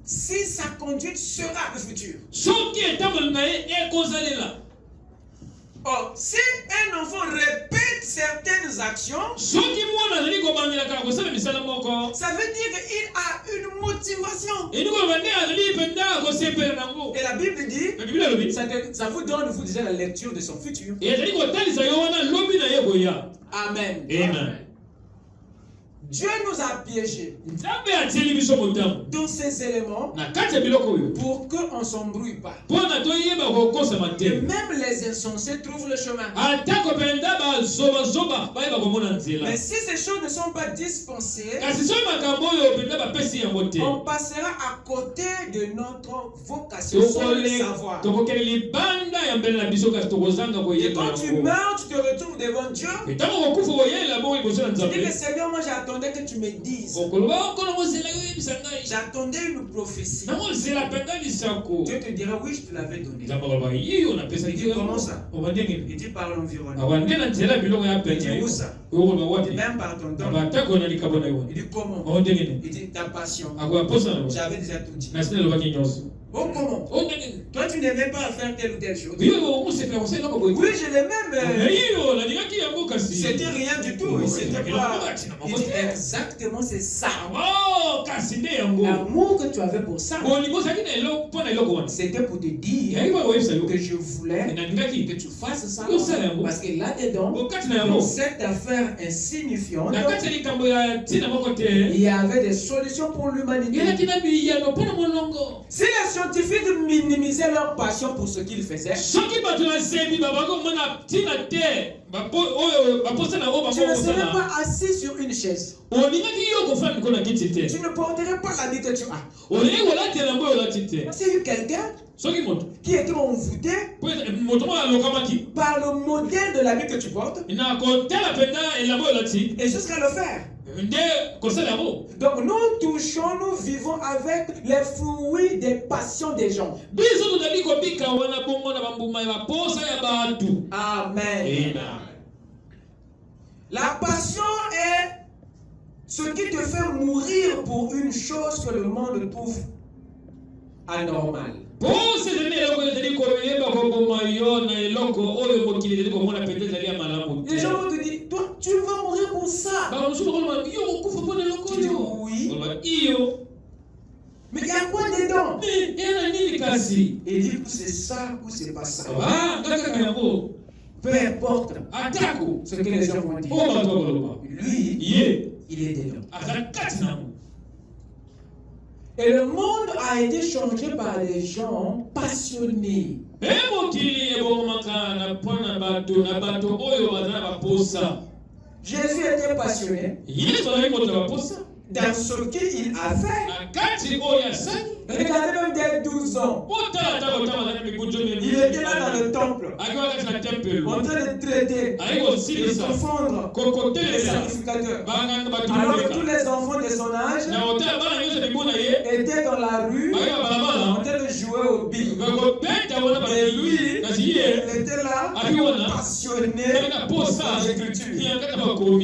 si sa conduite sera le futur. Or, si un enfant répète certaines actions, ça veut dire qu'il a une motivation. Et la Bible dit, ça vous donne, vous déjà la lecture de son futur. Amen. Dieu nous a piégés dans ces éléments pour qu'on ne s'embrouille pas. Et même les insensés trouvent le chemin. Mais si ces choses ne sont pas dispensées, on passera à côté de notre vocation sans le savoir. Et quand tu meurs, tu te retrouves devant Dieu. Tu dis que Seigneur, moi j'ai attendu j'attendais que tu me dises. J'attendais une prophétie. Dieu te dira oui, je te l'avais donné. Il dit comment ça? Il dit par l'environnement. Il dit où ça? Il dit même par ton don. Il dit comment? Il dit ta passion. J'avais déjà tout dit. Oh, comment? Toi, tu n'aimais pas faire telle ou telle chose. Oui, je l'aimais, mais c'était rien du tout. C'était pas. Il dit exactement, c'est ça. L'amour que tu avais pour ça, c'était pour te dire que je voulais que tu fasses ça. Parce que là-dedans, dans cette affaire insignifiante, il y avait des solutions pour l'humanité. Si les scientifiques minimisaient leur passion pour ce qu'ils faisaient, tu ne serais pas assis sur une chaise. Tu ne porterais pas l'habit que tu as. C'est quelqu'un qui était envoûté par le modèle de l'habit que tu portes et ce serait le faire. Donc nous touchons, nous vivons avec les fruits des passions des gens. Amen. La passion est ce qui te fait mourir pour une chose que le monde trouve anormale. Les gens vont te dire, toi, tu vas mourir pour ça. Tu dis oui. Mais il y a quoi dedans? Il dit que c'est ça ou c'est pas ça. Peu importe ce que les gens vont dire. Lui, il est dedans. Et le monde a été changé par des gens passionnés. Jésus était passionné dans ce qu'il a fait. Regardez même dès 12 ans. Il était là dans le temple, en train de traiter, de confondre les sacrificateurs. Alors que tous les enfants de son âge étaient dans la rue, en train de jouer au billes. Et lui, il était là, passionné par l'écriture.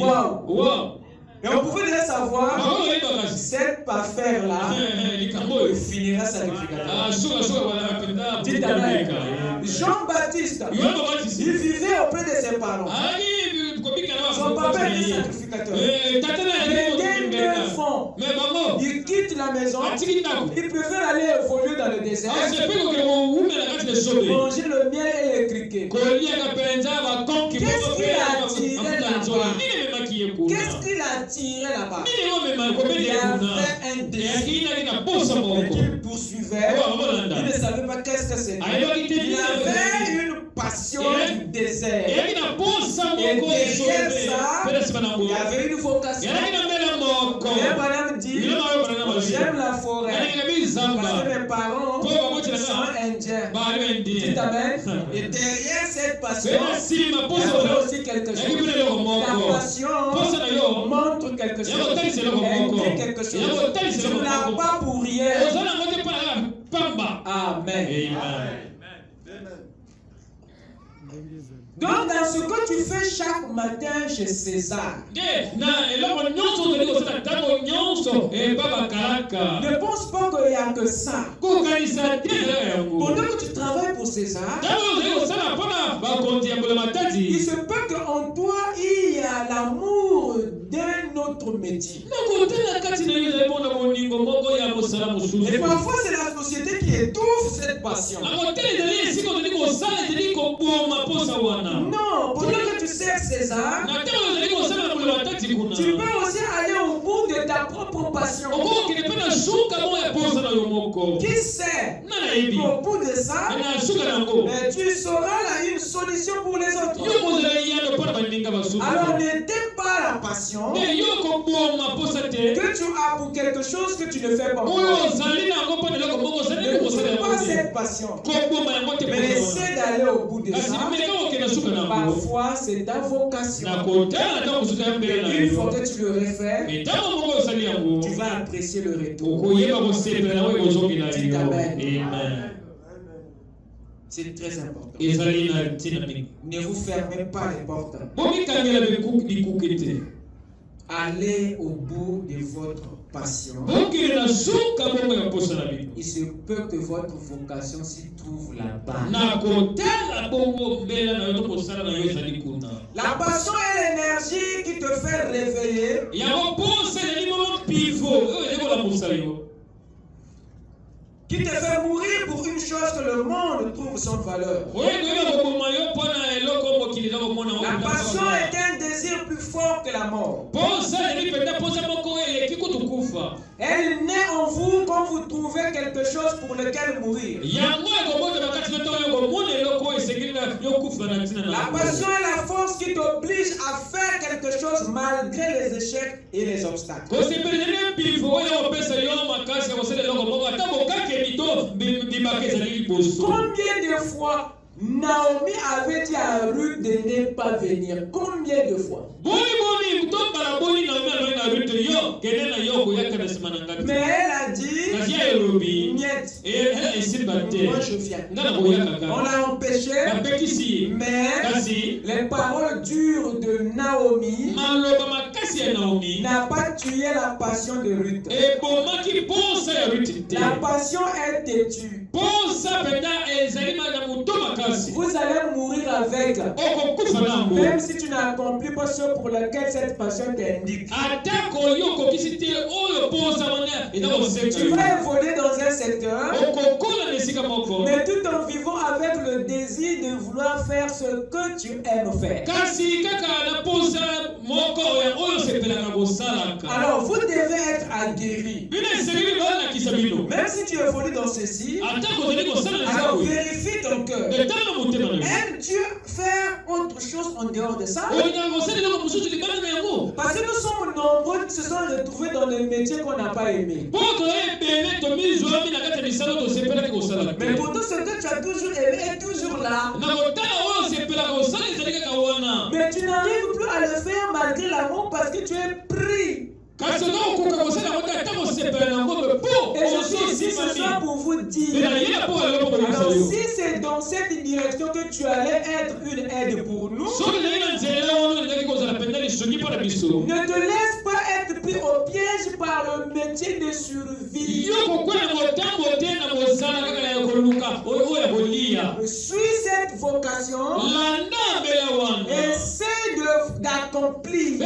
Waouh! Et on pouvait déjà savoir cette affaire-là finira sacrificateur. Dites Amen. Jean-Baptiste, il vivait auprès de ses parents. Son papa était sacrificateur. Mais dès 9 ans, il quitte la maison. Il préfère aller évoluer dans le désert, manger le miel et les criquets. Qu'est-ce qu'il a attiré là-bas? Qu'est-ce qu'il a attiré là-bas? Il avait un désir qu'il poursuivait. Il ne savait pas qu'est-ce que c'était. Il avait une passion du désert. Et derrière ça, il y avait une vocation. Et madame dit, j'aime la forêt. Parce que mes parents sont indiens. Dites Amen. Et derrière cette passion, il y avait aussi quelque chose. La passion montre quelque chose. Elle dit quelque chose. Tu ne l'as pas pour rien. Amen. Donc dans ce que tu fais chaque matin chez César, ne pense pas qu'il n'y a que ça. Pendant que tu travailles pour César, il se peut qu'en toi il y a l'amour d'un autre métier. Et parfois c'est la société qui étouffe cette passion. Non, pendant que tu sers César, tu peux aussi aller au bout de ta propre passion. Qui sait? Au bout de ça, tu sauras là une solution pour les autres. Alors n'étais pas la passion, que tu as pour quelque chose que tu ne fais pas. Ne pas cette passion, mais essaie d'aller au bout de ça. Parfois, c'est ta vocation. Et une fois que tu le refais, tu vas apprécier le retour. Dites Amen. C'est très important. Ne vous fermez pas les portes. Allez au bout de votre passion. Il se peut que votre vocation s'y trouve là-bas. La passion est l'énergie qui te fait réveiller. Qui te fait mourir pour une chose que le monde trouve sans valeur. La passion est un désir plus fort que la mort. Elle naît en vous quand vous trouvez quelque chose pour lequel mourir. La passion est la force qui t'oblige à faire quelque chose malgré les échecs et les obstacles. Combien de fois Naomi avait dit à Ruth de ne pas venir? Combien de fois? Mais elle a dit, moi je viens. On l'a empêché, mais les paroles dures de Naomi n'a pas tué la passion de Ruth. La passion est têtue. Vous allez mourir avec, même si tu n'accomplis pas ce pour lequel cette passion t'indique. Tu vas évoluer dans un secteur, mais tout en vivant avec le désir de vouloir faire ce que tu aimes faire. Alors vous devez être aguerri. Même si tu évolues dans ceci, alors vérifie ton cœur. Aimes-tu faire autre chose en dehors de ça? Parce que nous sommes nombreux qui se sont retrouvés dans des métiers qu'on n'a pas aimés. Mais pourtant ce que tu as toujours aimé est toujours là. Mais tu n'arrives plus à le faire malgré l'amour parce que tu es pris. Et je suis ici ce soir pour vous dire, alors si c'est dans cette direction que tu allais être une aide pour nous, ne te laisse pas être pris au piège par le métier de survie. Suis cette vocation, essaie d'accomplir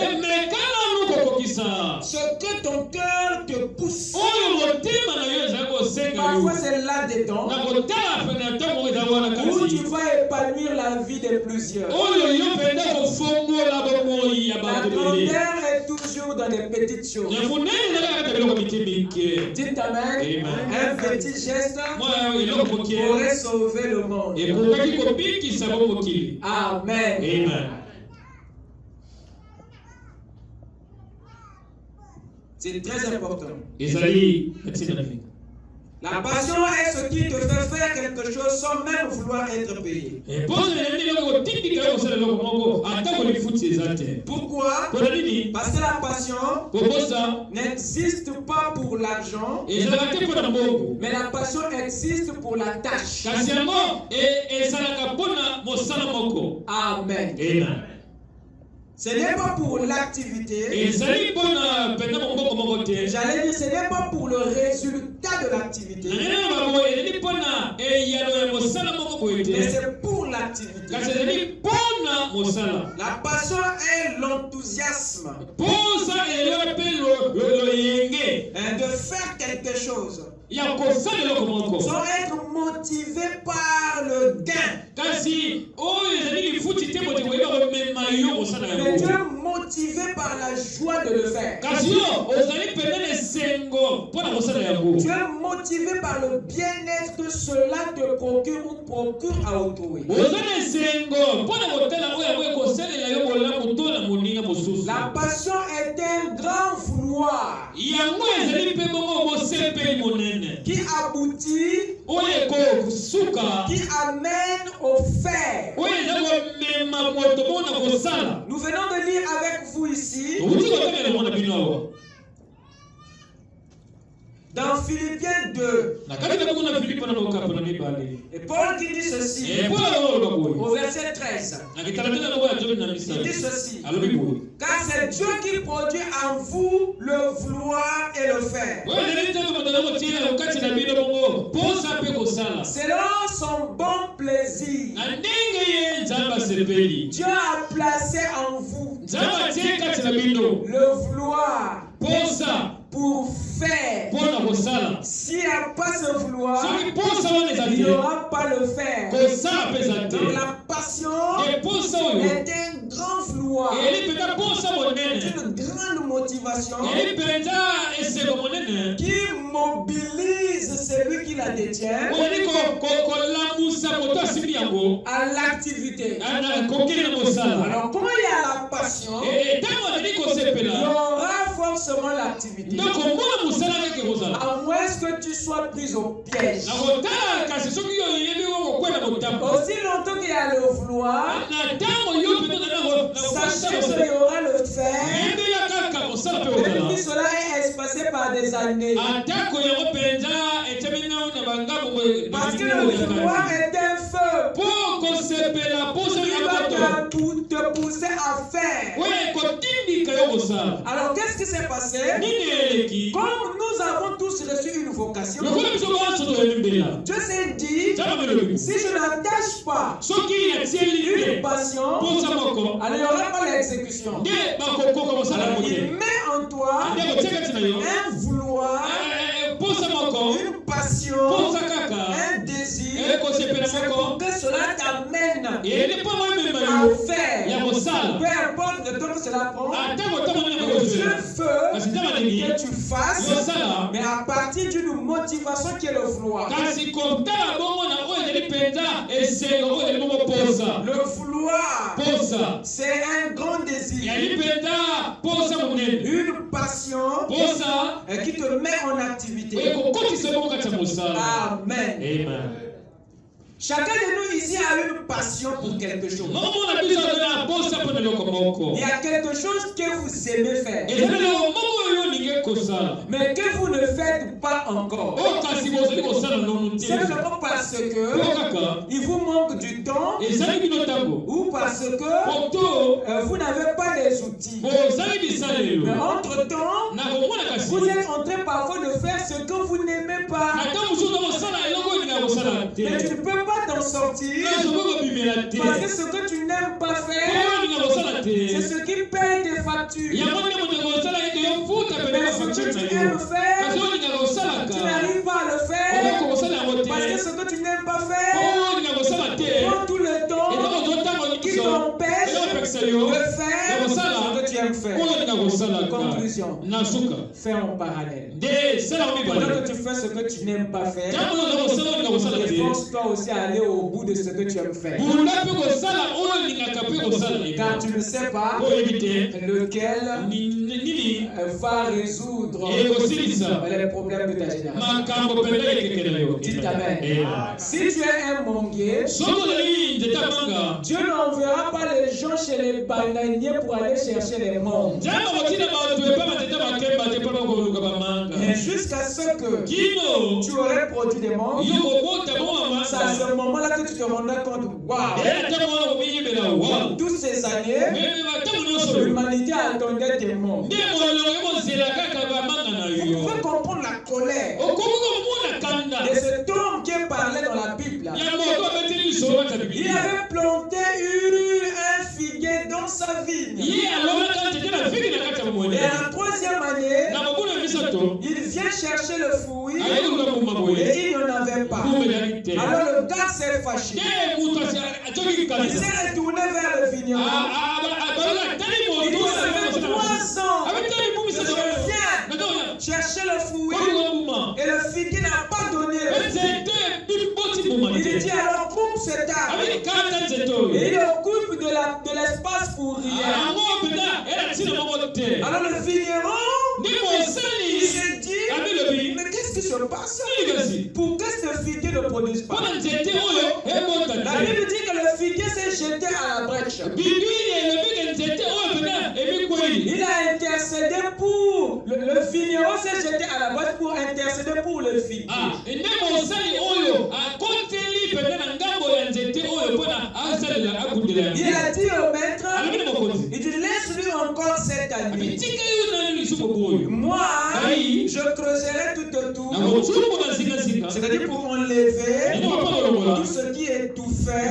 ce que ton cœur te pousse. Parfois c'est là-dedans où tu vas épanouir la vie de plusieurs. La grandeur est toujours dans les petites choses. Dites Amen. Un petit geste pourrait sauver le monde. Amen. C'est très important. La passion est ce qui te fait faire quelque chose sans même vouloir être payé. Pourquoi? Parce que la passion n'existe pas pour l'argent, mais la passion existe pour la tâche. Amen. Ce n'est pas pour l'activité. J'allais dire, ce n'est pas pour le résultat de l'activité. Mais c'est pour l'activité. La passion est l'enthousiasme de faire quelque chose. Sans être motivé par le gain. Mais tu es motivé par la joie de le faire. Tu es motivé par le bien-être, cela te procure ou procure à autrui. La passion est un grand vouloir qui aboutit, qui amène au fait. Nous venons de lire avec vous ici dans Philippiens 2. Et Paul qui dit ceci au verset 13. Il dit ceci: car c'est Dieu qui produit en vous le vouloir et le faire, selon son bon plaisir. Dieu a placé en vous le vouloir pour faire. S'il n'y a pas ce vouloir, il n'y aura pas le faire. Donc la passion est un grand vouloir, une grande motivation qui mobilise celui qui la détient à l'activité. Alors comment il y a la passion, il y aura forcément l'activité. À moins que tu sois pris au piège. Aussi longtemps qu'il y a le vouloir, sachez qu'il y aura le faire. Même si cela est espacé par des années. Parce que le vouloir est un feu qui va te pousser à faire. Alors qu'est-ce qui s'est passé? Comme nous avons tous reçu une vocation, Dieu s'est dit, si je n'attache pas une passion, alors il n'y aura pas l'exécution. Alors il met en toi un vouloir, une passion, un désir. C'est pour que cela t'amène à faire. Peu importe le temps que cela prend, Dieu veut que tu fasses, mais à partir d'une motivation qui est le vouloir. Le vouloir, c'est un grand désir, une passion qui te met en activité. Amen. Chacun de nous ici a une passion pour quelque chose. Il y a quelque chose que vous aimez faire, mais que vous ne faites pas encore. C'est seulement parce que il vous manque du temps, ou parce que vous n'avez pas les outils. Mais entre temps, vous êtes en train parfois de faire ce que vous n'aimez pas. Mais tu ne peux pas t'en sortir, parce que ce que tu n'aimes pas faire, c'est ce qui paye tes factures. Mais ce que tu aimes faire, tu n'arrives pas à le faire, parce que ce que tu n'aimes pas faire prend tout le temps qui t'empêche de faire ce que tu aimes faire. Conclusion, fais en parallèle. Pendant que tu fais ce que tu n'aimes pas faire, force-toi aussi à aller au bout de ce que tu aimes faire. Car tu ne sais pas lequel va résoudre les problèmes de ta génération. Dites amen. Si tu es un manguier, Dieu n'enverra pas les gens chez les bananiers pour aller chercher les mangues. Mais jusqu'à ce que tu aurais produit des mangues, c'est à ce moment-là que tu te rendras compte, waouh, toutes ces années, l'humanité attendait des mangues. Vous pouvez comprendre la colère de cet homme qui est parlé dans la Bible. Il avait planté un figuier dans sa vigne. Et la troisième année, il vient chercher le fruit et il n'en avait pas. Alors le gars s'est fâché. Il s'est retourné vers le vigneron. Il dit, ça fait 3 ans que je viens chercher le fruit et le figuier n'a pas donné le fruit. Il dit alors coupe cet arbre et il occupe de l'espace pour rien. Alors le vigneron il se dit mais qu'est-ce qui se passe? Pourquoi ce figuier ne produit pas? La Bible dit que le figuier s'est jeté à la brèche. Il a intercédé pour le vigneron s'est jeté à la brèche pour intercéder pour le figuier. Il a dit au maître, il dit laisse-lui encore cette année. Moi, je creuserai tout autour, c'est-à-dire pour enlever tout ce qui étouffait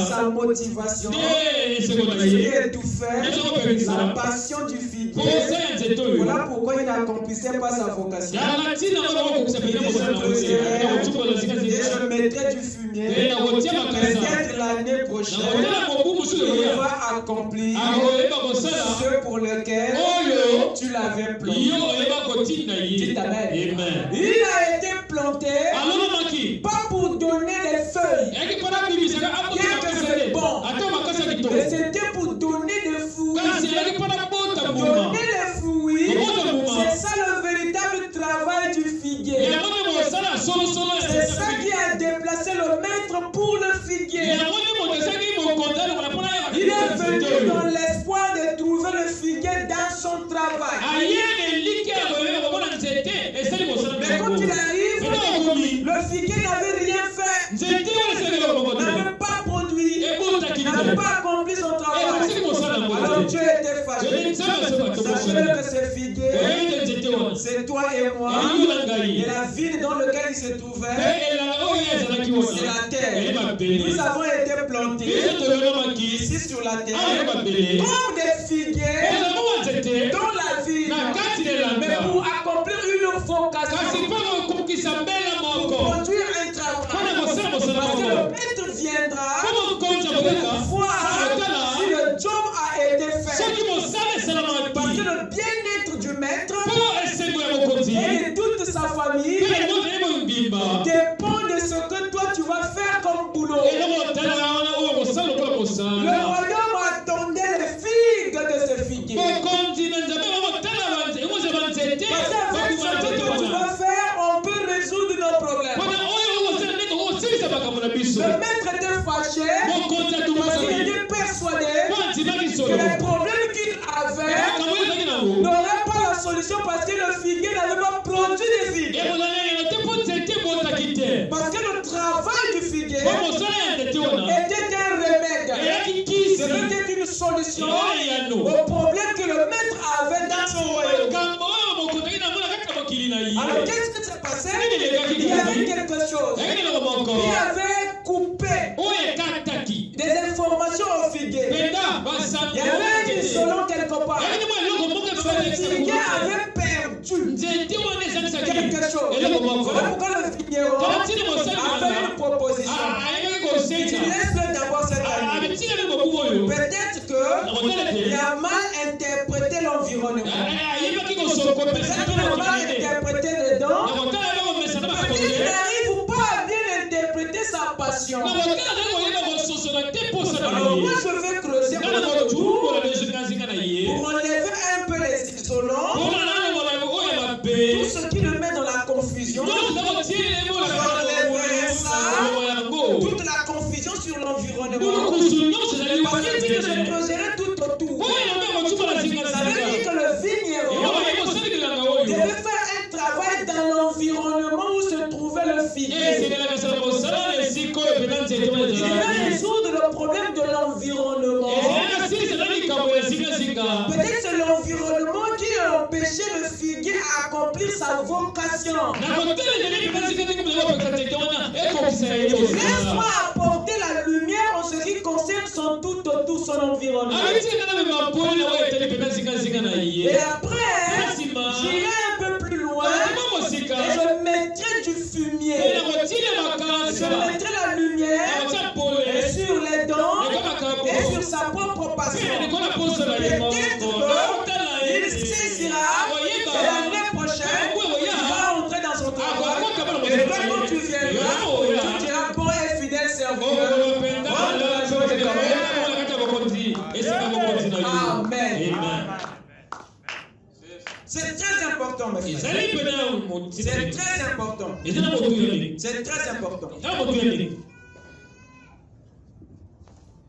sa motivation, ce qui étouffait sa passion du figuier. Voilà pourquoi il n'accomplissait pas sa vocation. Et je mettrai du fumier. Peut-être l'année prochaine, il va accomplir ce pour lequel tu l'avais planté. Dites Amen. Il a été planté pas pour donner des feuilles, bien que c'est bon, mais c'était pour donner des fruits. Donner les fruits, c'est ça le véritable travail du figuier. C'est ça qui a déplacé le maître pour le figuier. Il est venu dans l'espoir de trouver le figuier dans son travail. Mais quand il arrive, le figuier n'avait rien fait, n'avait pas produit, n'avait pas accompli son travail. Alors Dieu était fâché. Sachez que ce figuier, c'est toi et moi. Et la ville dans laquelle il se trouvait, c'est la terre. Nous avons été plantés ici sur la terre comme des figuiers dans la ville, mais pour accomplir une vocation, pour produire un travail. Parce que le maître viendra pour voir si le job a été fait. Parce que le bien-être du maître et de toute sa famille dépend de ce que toi tu vas faire comme boulot. Le royaume attendait les figues de ce figuier. Parce qu'avec ce que tu vas faire, on peut résoudre nos problèmes. Le maître était fâché parce qu'il était persuadé que les problèmes qu'il avait n'auraient pas la solution parce que le figuier n'avait pas produit des figues. Parce que le travail du figuier était un remède. C'était une solution au problème que le maître avait dans son royaume. Alors qu'est-ce qui s'est passé? Il y avait quelque chose. Il avait coupé des informations au figuier. Il y avait une isolant quelque part. Le figuier avait perdu quelque chose. Voilà pourquoi le figuier avait une proposition. Il laisse d'abord cette année. Peut-être qu'il a mal interprété l'environnement. Peut-être qu'il a mal interprété les dents. Peut-être qu'il n'arrive pas à bien interpréter sa passion. Alors moi je vais creuser pour enlever un peu les isolants, tout ce qui le met dans la confusion. J'enlèverai ça, toute la confusion sur l'environnement. Parce qu'il dit que je creuserai tout autour. Ça veut dire que le vigneron devait faire un travail dans l'environnement où se trouvait le figuier. Il devait résoudre le problème de l'environnement. Peut-être c'est l'environnement qui a empêché le figuier à accomplir sa vocation. Laisse-moi apporter la lumière en ce qui concerne son tout autour, son environnement. Et après, j'irai un peu plus loin et je mettrai du fumier. Je mettrai la lumière sur les dents et sur sa propre passion. Peut-être qu'il saisira et l'année prochaine, C'est très important. C'est très important.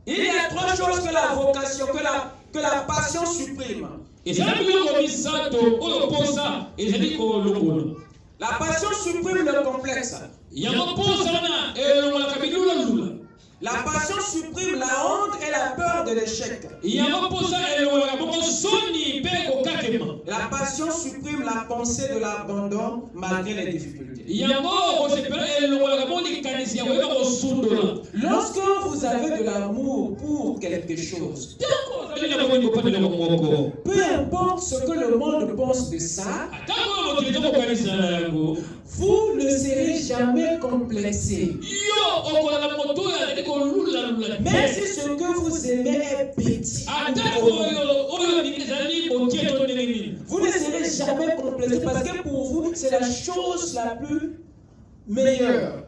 Il y a trois choses que la vocation, que la passion supprime. La passion supprime le complexe. La passion supprime la honte et la peur de l'échec. La passion supprime la pensée de l'abandon malgré les difficultés. Lorsque vous avez de l'amour pour quelque chose, peu importe ce que le monde pense de ça, vous ne serez jamais complexé. Même si ce que vous aimez est petit, vous ne serez jamais complexé parce que pour vous, c'est la chose la plus meilleure.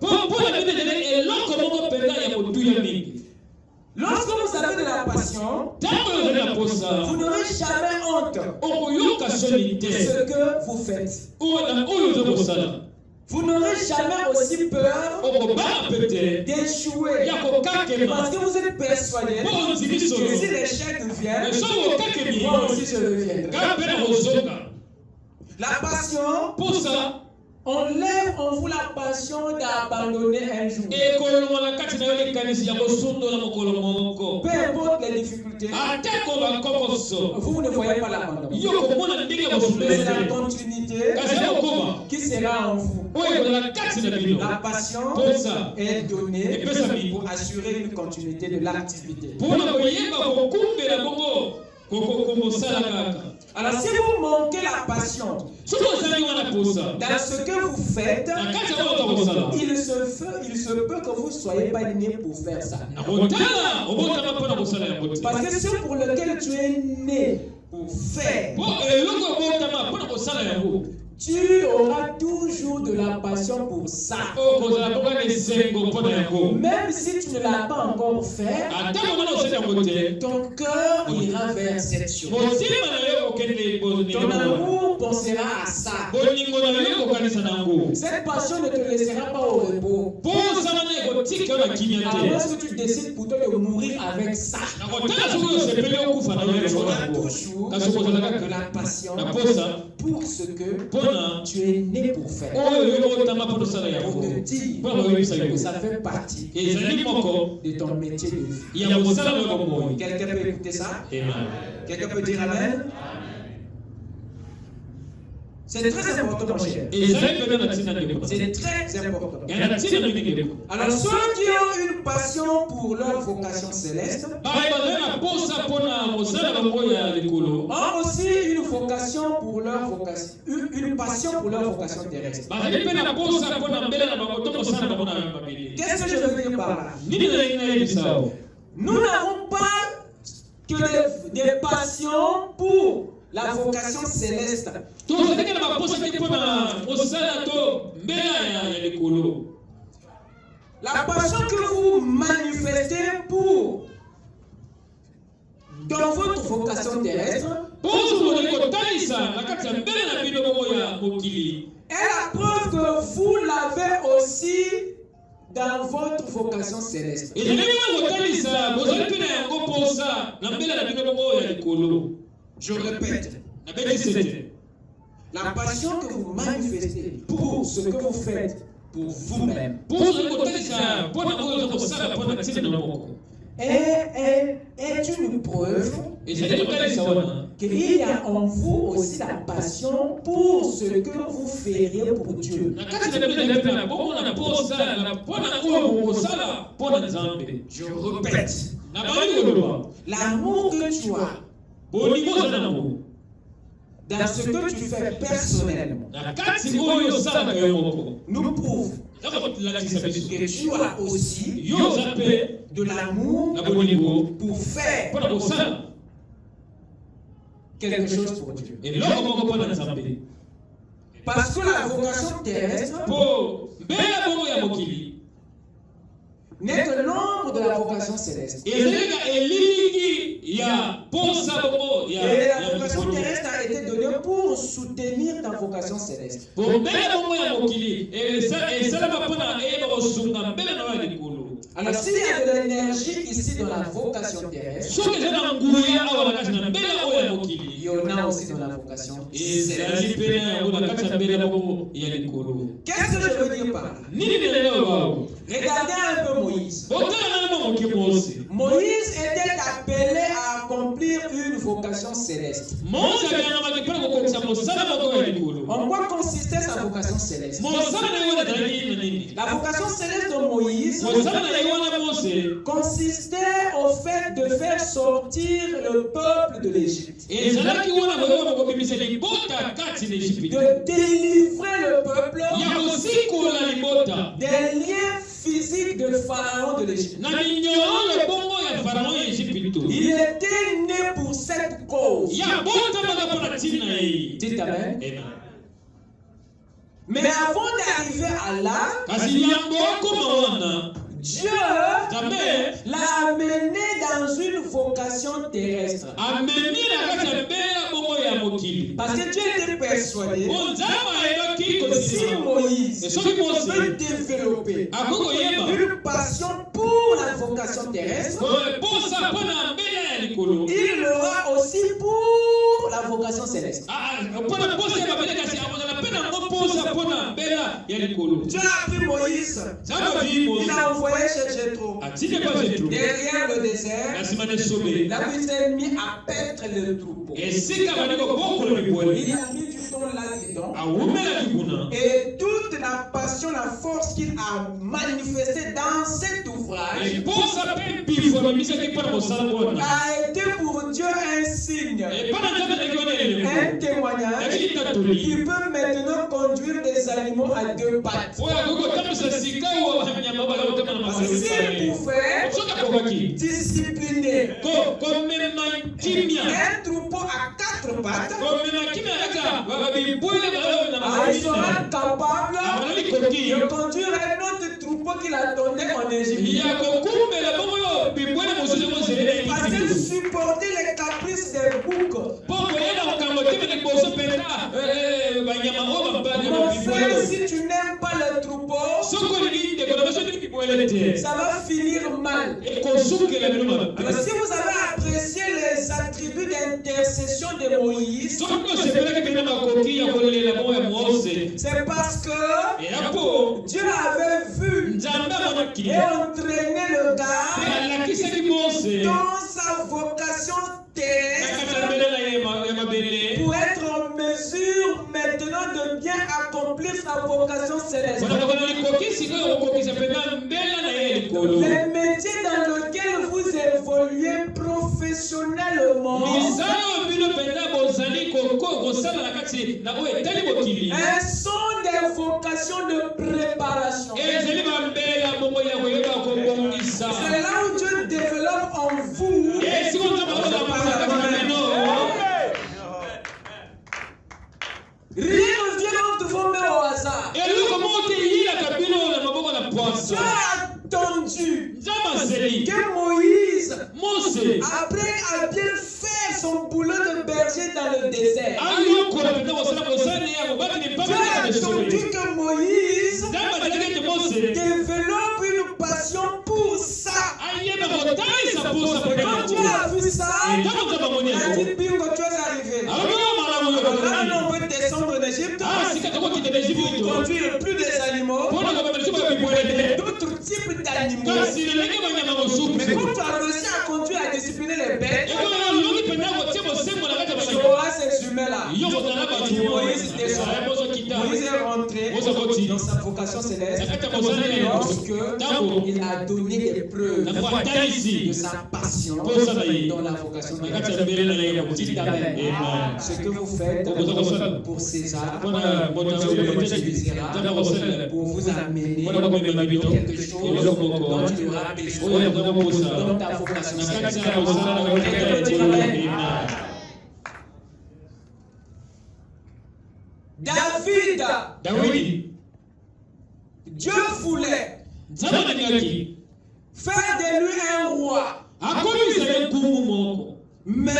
Lorsque vous avez de la passion, vous n'aurez jamais honte de ce que vous faites. Vous n'aurez jamais aussi peur d'échouer parce que vous êtes persuadé que si l'échec vient, moi aussi je le viendrai. La passion enlève en vous la passion d'abandonner un jour. Peu importe les difficultés, vous ne voyez pas l'abandon. Mais c'est la continuité qui sera en vous. La passion est donnée pour assurer une continuité de l'activité. Alors si vous manquez la passion dans ce que vous faites, il se peut que vous ne soyez pas né pour faire ça. Parce que ce pour lequel tu es né pour faire, tu auras toujours de la passion pour ça. Même si tu ne l'as pas encore fait, ton cœur ira vers cette chose. Ton amour pensera à ça. Cette passion ne te laissera pas au repos. Alors que tu décides plutôt de mourir avec ça, tu auras toujours de la passion pour ce que tu es né pour faire. Pour te dire que ça fait partie de ton métier de vie. Quelqu'un peut écouter ça? Quelqu'un peut dire Amen? C'est très important, mon cher. C'est très important. Alors, ceux qui ont une passion pour leur vocation céleste ont aussi une vocation pour leur vocation, une passion pour leur vocation terrestre. Qu'est-ce que je veux dire par là? Nous n'avons pas que des passions pour la vocation céleste. La passion que vous manifestez pour dans votre vocation terrestre est la preuve que vous l'avez aussi dans votre vocation céleste. Je répète, la passion que vous manifestez pour ce que vous faites pour vous-même est une preuve qu'il y a en vous aussi la passion pour ce que vous feriez pour Dieu. Je répète, l'amour que tu as dans ce que tu fais personnellement nous prouve que tu as aussi de l'amour pour faire quelque chose pour Dieu. Parce que la vocation terrestre n'est que l'ombre de la vocation céleste.
la vocation terrestre a été donnée pour soutenir ta vocation céleste. Alors s'il y a de l'énergie ici dans la vocation terrestre, il y en a aussi dans la vocation céleste. Qu'est-ce que je veux dire par là? Regardez un peu Moïse. Moïse était appelé à accomplir une vocation céleste. En quoi consistait sa vocation céleste? La vocation céleste de Moïse consistait au fait de faire sortir le peuple de l'Égypte, de délivrer le peuple des liens physiques de Pharaon de l'Égypte. Il était né pour cette cause. Dites amen. Mais avant d'arriver à là, Dieu l'a amené dans une vocation terrestre. Parce que Dieu était persuadé que si Moïse veut développer une passion pour la vocation terrestre, il l'aura aussi pour la vocation céleste. Dieu a pris Moïse, il l'a envoyé chez Jéthro. Derrière le désert, là où il s'est mis à paître le troupeau. Il a mis du temps là-dedans. Et toute la passion, la force qu'il a manifestée dans cet ouvrage a été pour Dieu un signe, un témoignage qui peut maintenant conduire des animaux à deux pattes. S'il pouvait discipliner un troupeau à quatre pattes, il sera capable de conduire un autre troupeau qu'il attendait en Égypte. Parce qu'il supportait les caprices des boucs. Mon frère, si tu n'aimes pas le troupeau, ça va finir mal. Alors, si vous avez apprécié les attributs d'intercession de Moïse, c'est parce que Dieu avait vu et entraîné le gars dans sa vocation terrestre pour être en mesure maintenant de bien accomplir sa vocation céleste. Les métiers dans lesquels vous évoluez professionnellement sont des vocations de préparation. C'est là où Dieu développe en vous. Rien ne vient entre vos mains au hasard. Dieu a attendu que Moïse, après a bien fait son boulot de berger dans le désert, Dieu a attendu que Moïse développe une passion pour ça. Quand Dieu a vu ça, il a dit bingo, tu es arrivé. Là, on peut descendre en Égypte, conduire plus des animaux, d'autres types d'animaux. Mais quand tu as réussi à conduire, à discipliner les bêtes, tu auras ces humains-là. Moïse est rentré dans sa vocation céleste lorsqu'il a donné des preuves de sa passion dans la vocation céleste. Ce que vous faites pour César, Dieu l'utilisera pour vous amener quelque chose dont tu auras besoin dans ta vocation céleste. David, Dieu voulait faire de lui un roi. Mais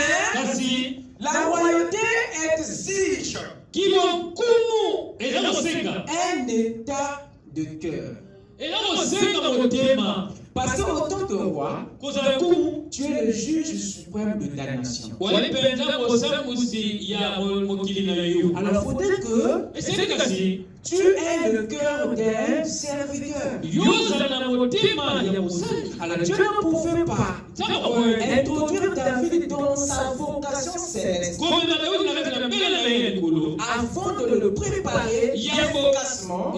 la royauté exige un état de cœur. Parce qu'en tant que roi, tu es le juge suprême de ta nation. Alors il faudrait que tu aies le cœur d'un serviteur. Alors Dieu ne pouvait pas introduire David dans sa vocation céleste avant de le préparer efficacement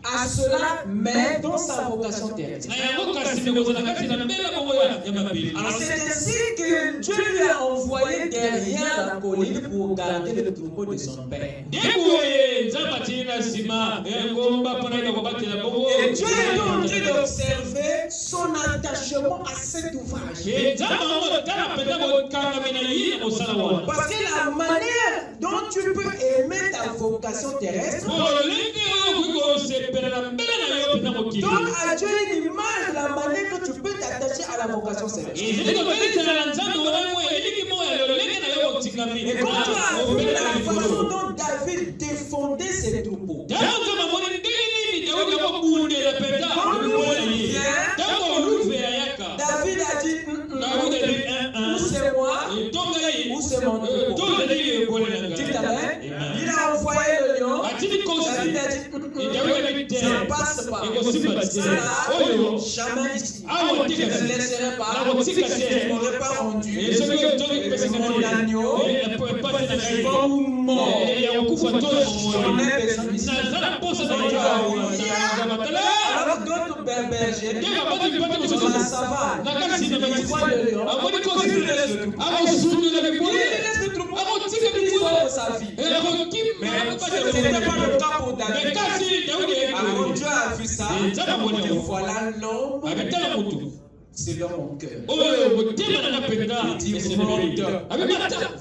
à cela, mais dans sa vocation terrestre. Alors c'est ainsi que Dieu lui a envoyé derrière la colline pour garder le troupeau de son père. Et Dieu est en train d'observer son attachement à cet ouvrage. Parce que la manière dont tu peux aimer ta vocation terrestre donne à Dieu une image de la manière que tu peux t'attacher à la vocation céleste. Et quand tu as vu la façon dont David défendait ses troupeaux, David a dit ou c'est moi ou c'est mon troupeau. Il a envoyé le lion. David a dit ça ne passe pas. Jamais ici. Je ne laisserai pas. Je ne m'aurais pas rendu. Mon agneau vivant ou mort. J'en ai besoin. Alors d'autres bergers dans la savane, ils voient le lion, ils laissent le troupeau, ils sauvent sa vie. Mais ce n'était pas le cas pour David. Alors Dieu a vu ça, et voilà l'homme selon mon cœur. Il dit,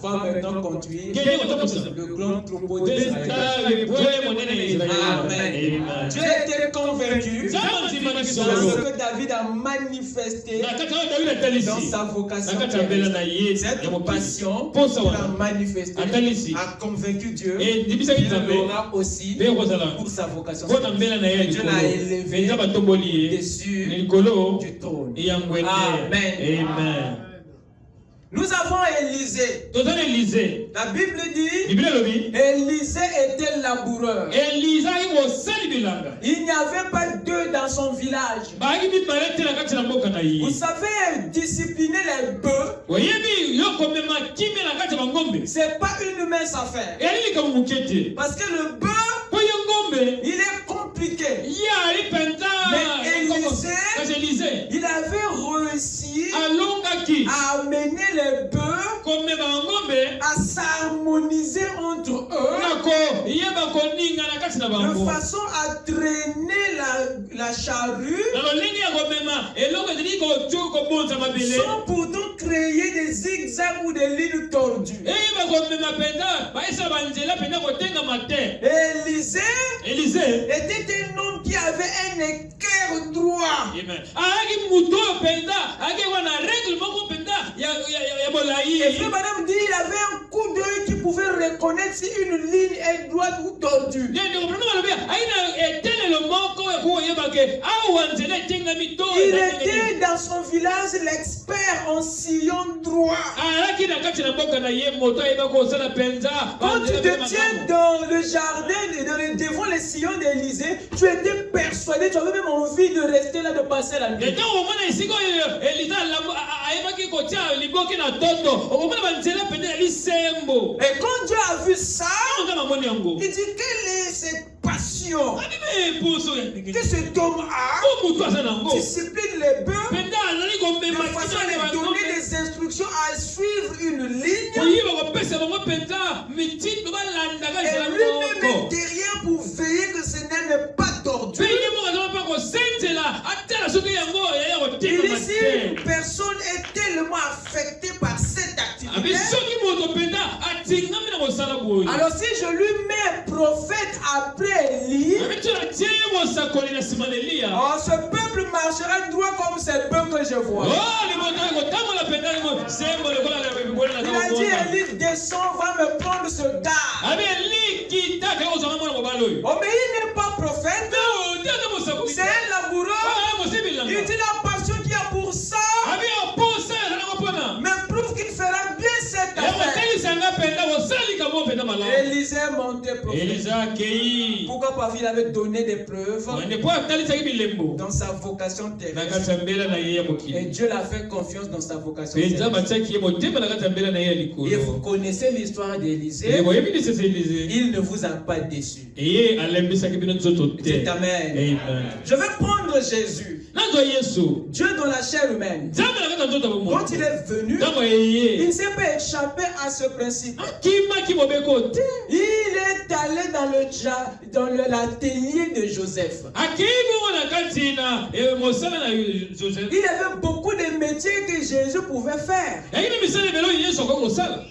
va maintenant conduire le grand troupeau d'Israël. Amen. Dieu était convaincu de ce que David a manifesté dans sa vocation. Cette passion qu'il a manifestée a convaincu Dieu qu'il l'aura aussi pour sa vocation. Dieu l'a élevé dessus du trône. Amen.
Amen.
Nous avons Élisée. La Bible dit Élisée était laboureur. Il n'y avait pas deux dans son village. Vous savez, discipliner les bœufs, c'est pas une mince affaire. Parce que le bœuf, il est compliqué. Mais Élisée, il avait réussi à amener les bœufs à s'harmoniser entre eux de façon à traîner la charrue sans pourtant créer des zigzags ou des lignes tordues. Élisée était un homme qui avait un équerre droit. Et frère madame dit il avait un coup d'œil qui pouvait reconnaître si une ligne est droite ou tordue. Il était dans son village l'expert en sillon droit. Quand tu te tiens dans le jardin devant les sillons d'Élisée, tu étais persuadé, tu avais même envie de rester là, de passer la nuit. Et quand Dieu a vu ça, il dit quelle est cette passion que cet homme a, discipline les bœufs de façon à les donner des instructions à suivre une ligne, et lui-même est derrière pour veiller que ce n'est pas tordu. Ici, une personne est tellement affectée par cette activité, Alors si je lui mets prophète après Élie, ce peuple marchera droit comme ce peuple que je vois. Il a dit, Élie descend, va me prendre ce gars. Oh mais il n'est pas prophète. C'est un laboureur. Il dit la passion qu'il y a pour ça. Mais prouve qu'il fera bien cette affaire. Élisée montait prophète. Pourquoi? Parce qu'il avait donné des preuves dans sa vocation terrestre. Et Dieu l'a fait confiance dans sa vocation terrestre. Et vous connaissez l'histoire d'Élisée. Il ne vous a pas déçu. Dites Amen. Je vais prendre Jésus. Dieu dans la chair humaine. Quand il est venu, il ne s'est pas échappé à ce principe. Il est allé dans l'atelier de Joseph. Il avait beaucoup de métiers que Jésus pouvait faire.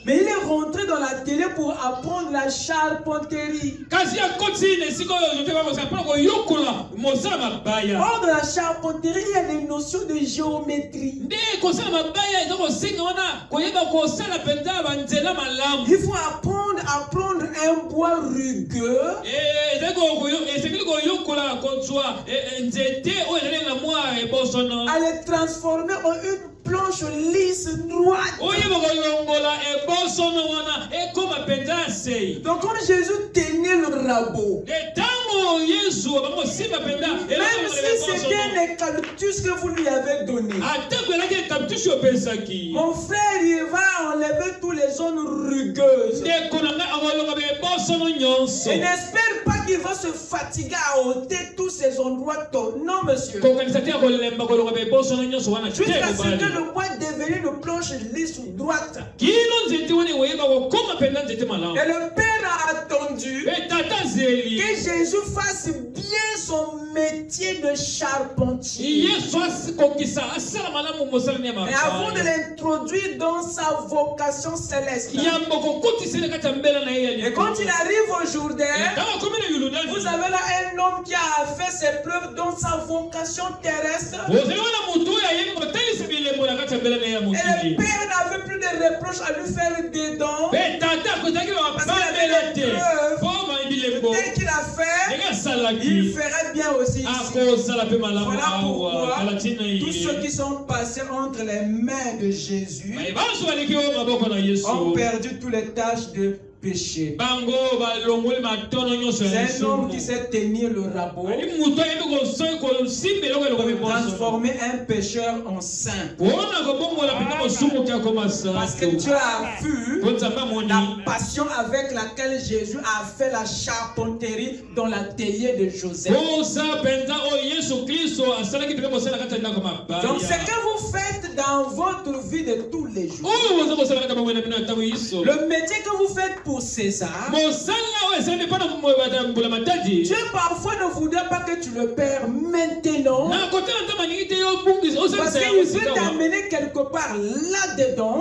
Mais il est rentré dans l'atelier pour apprendre la charpenterie. Hors de la charpenterie, il y a des notions de géométrie. Il faut apprendre un bois rugueux à le transformer en une planche lisse droite. Donc quand Jésus tenait le rabot, même si c'était un eucalyptus que vous lui avez donné, mon frère il va enlever toutes les zones rugueuses. Et n'espère pas qu'il va se fatiguer à ôter tous ces endroits tordus. Non monsieur. Jusqu'à ce que le bois devienne une planche lisse droite. Et le Père a attendu que Jésus fasse bien son métier de charpentier. Et avant de l'introduire dans sa vocation céleste. Et quand il arrive au Jourdain, vous avez là un homme qui a fait ses preuves dans sa vocation terrestre. Et le Père n'avait plus de reproches à lui faire dedans. Parce qu'il avait des preuves. Dès qu'il a fait, il ferait bien aussi ici. Voilà pourquoi tous ceux qui sont passés entre les mains de Jésus ont perdu toutes les tâches de péché. C'est un homme qui sait tenir le rabot pour transformer un pécheur en saint. Parce que Dieu a vu la passion avec laquelle Jésus a fait la charpenterie dans l'atelier de Joseph. Donc ce que vous faites dans votre vie de tous les jours, le métier que vous faites pour César, Dieu parfois ne voudrait pas que tu le perds maintenant, parce qu'il veut t'amener quelque part là-dedans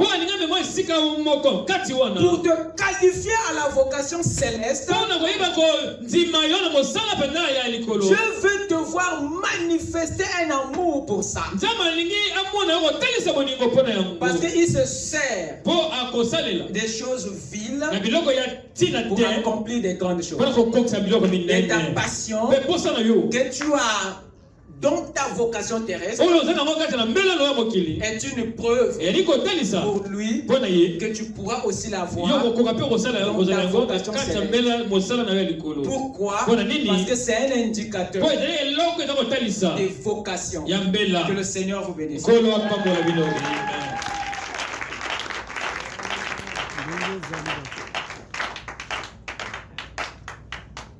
pour te qualifier à la vocation céleste. Dieu veut te voir manifester un amour pour ça, parce qu'il se sert des choses viles pour accomplir des grandes choses. Et ta passion que tu as dans ta vocation terrestre est une preuve pour lui que tu pourras aussi l'avoir dans ta vocation céleste. Pourquoi? Parce que c'est un indicateur des vocations. Que le Seigneur vous bénisse.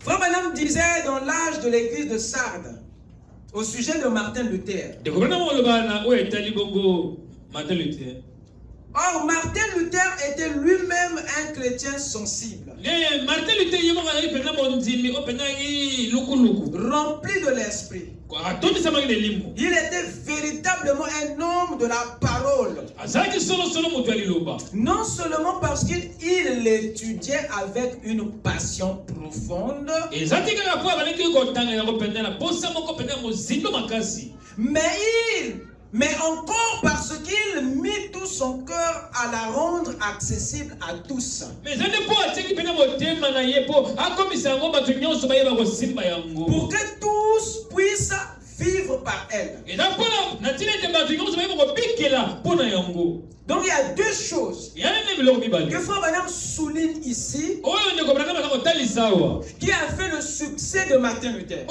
Frère Branham disait dans l'âge de l'église de Sardes au sujet de Martin Luther. Or, Martin Luther était lui-même un chrétien sensible. rempli de l'esprit. Il était véritablement un homme de la parole. Non seulement parce qu'il l'étudiait avec une passion profonde, mais encore parce qu'il mit tout son cœur à la rendre accessible à tous. Pour que tous puissent vivre par elle. Donc il y a deux choses que Frère Branham souligne ici qui a fait le succès de Martin Luther.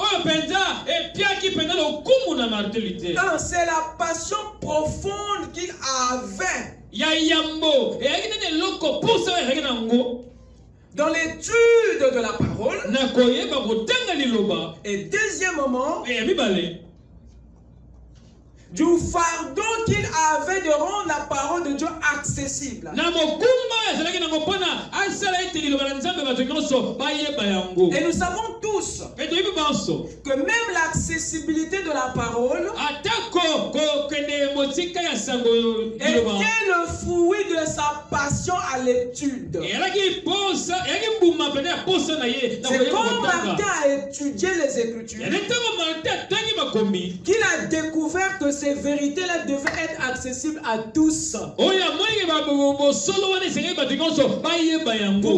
Un, c'est la passion profonde qu'il avait dans l'étude de la parole. Et deuxièmement, du fardeau qu'il avait de rendre la parole de Dieu accessible. Et nous savons tous que même l'accessibilité de la parole était le fruit de sa passion à l'étude. C'est comme Martin a étudié les Écritures qu'il a découvert que ces vérités-là devaient être accessibles à tous. Pour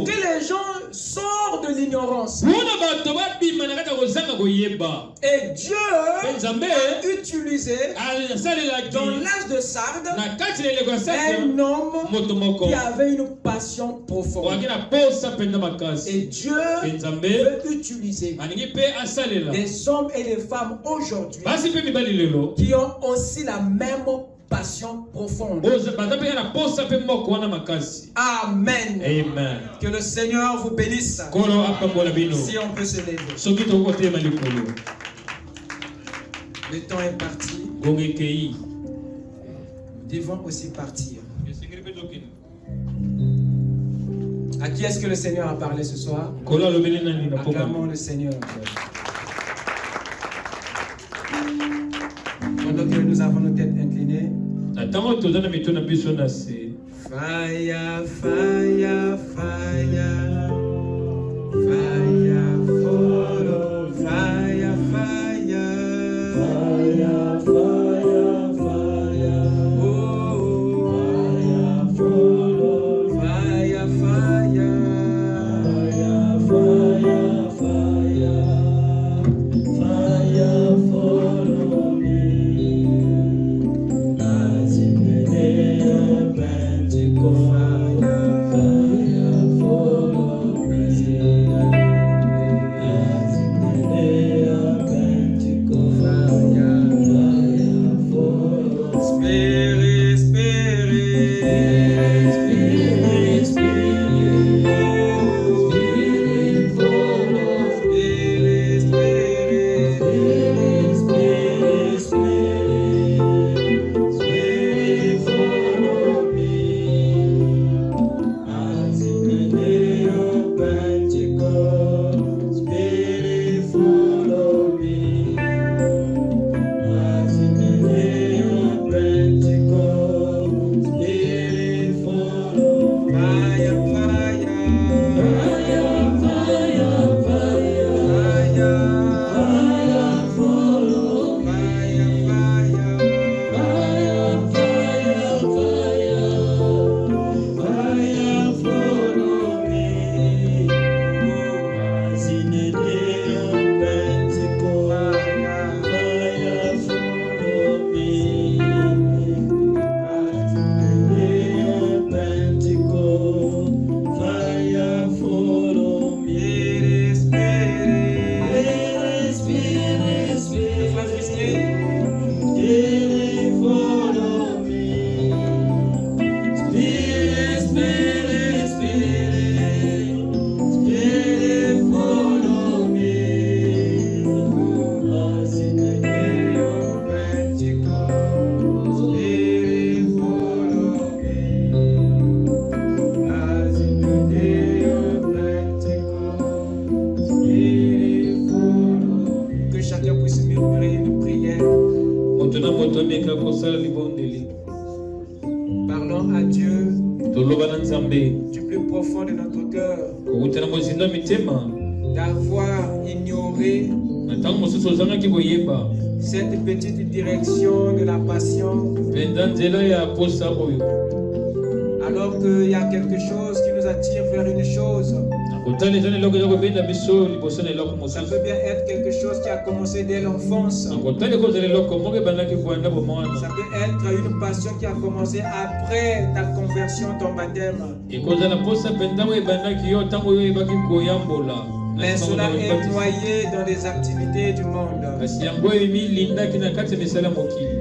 que les gens sortent de l'ignorance. Et Dieu a utilisé dans l'âge de Sardes un homme qui avait une passion profonde. Et Dieu veut utiliser des hommes et des femmes aujourd'hui qui ont aussi la même passion profonde. Amen.
Amen.
Que le Seigneur vous bénisse. Si on peut se lever. Le temps est parti. Nous devons aussi partir. À qui est-ce que le Seigneur a parlé ce soir? Acclamons le Seigneur. Pendant que nous avons nos têtes inclinées. Fire, fire, fire. Fire, follow. Fire, fire. Fire, fire, fire. Oh, fire, follow. Fire, fire. Fire, fire, fire. Fire, follow me. Fire, follow Parlons à Dieu du plus profond de notre cœur d'avoir ignoré cette petite direction de la passion, alors qu'il y a quelque chose qui nous attire vers une chose. Ça peut bien être quelque chose qui a commencé dès l'enfance. Ça peut être une passion qui a commencé après ta conversion, ton baptême. Mais cela est noyé dans les activités du monde.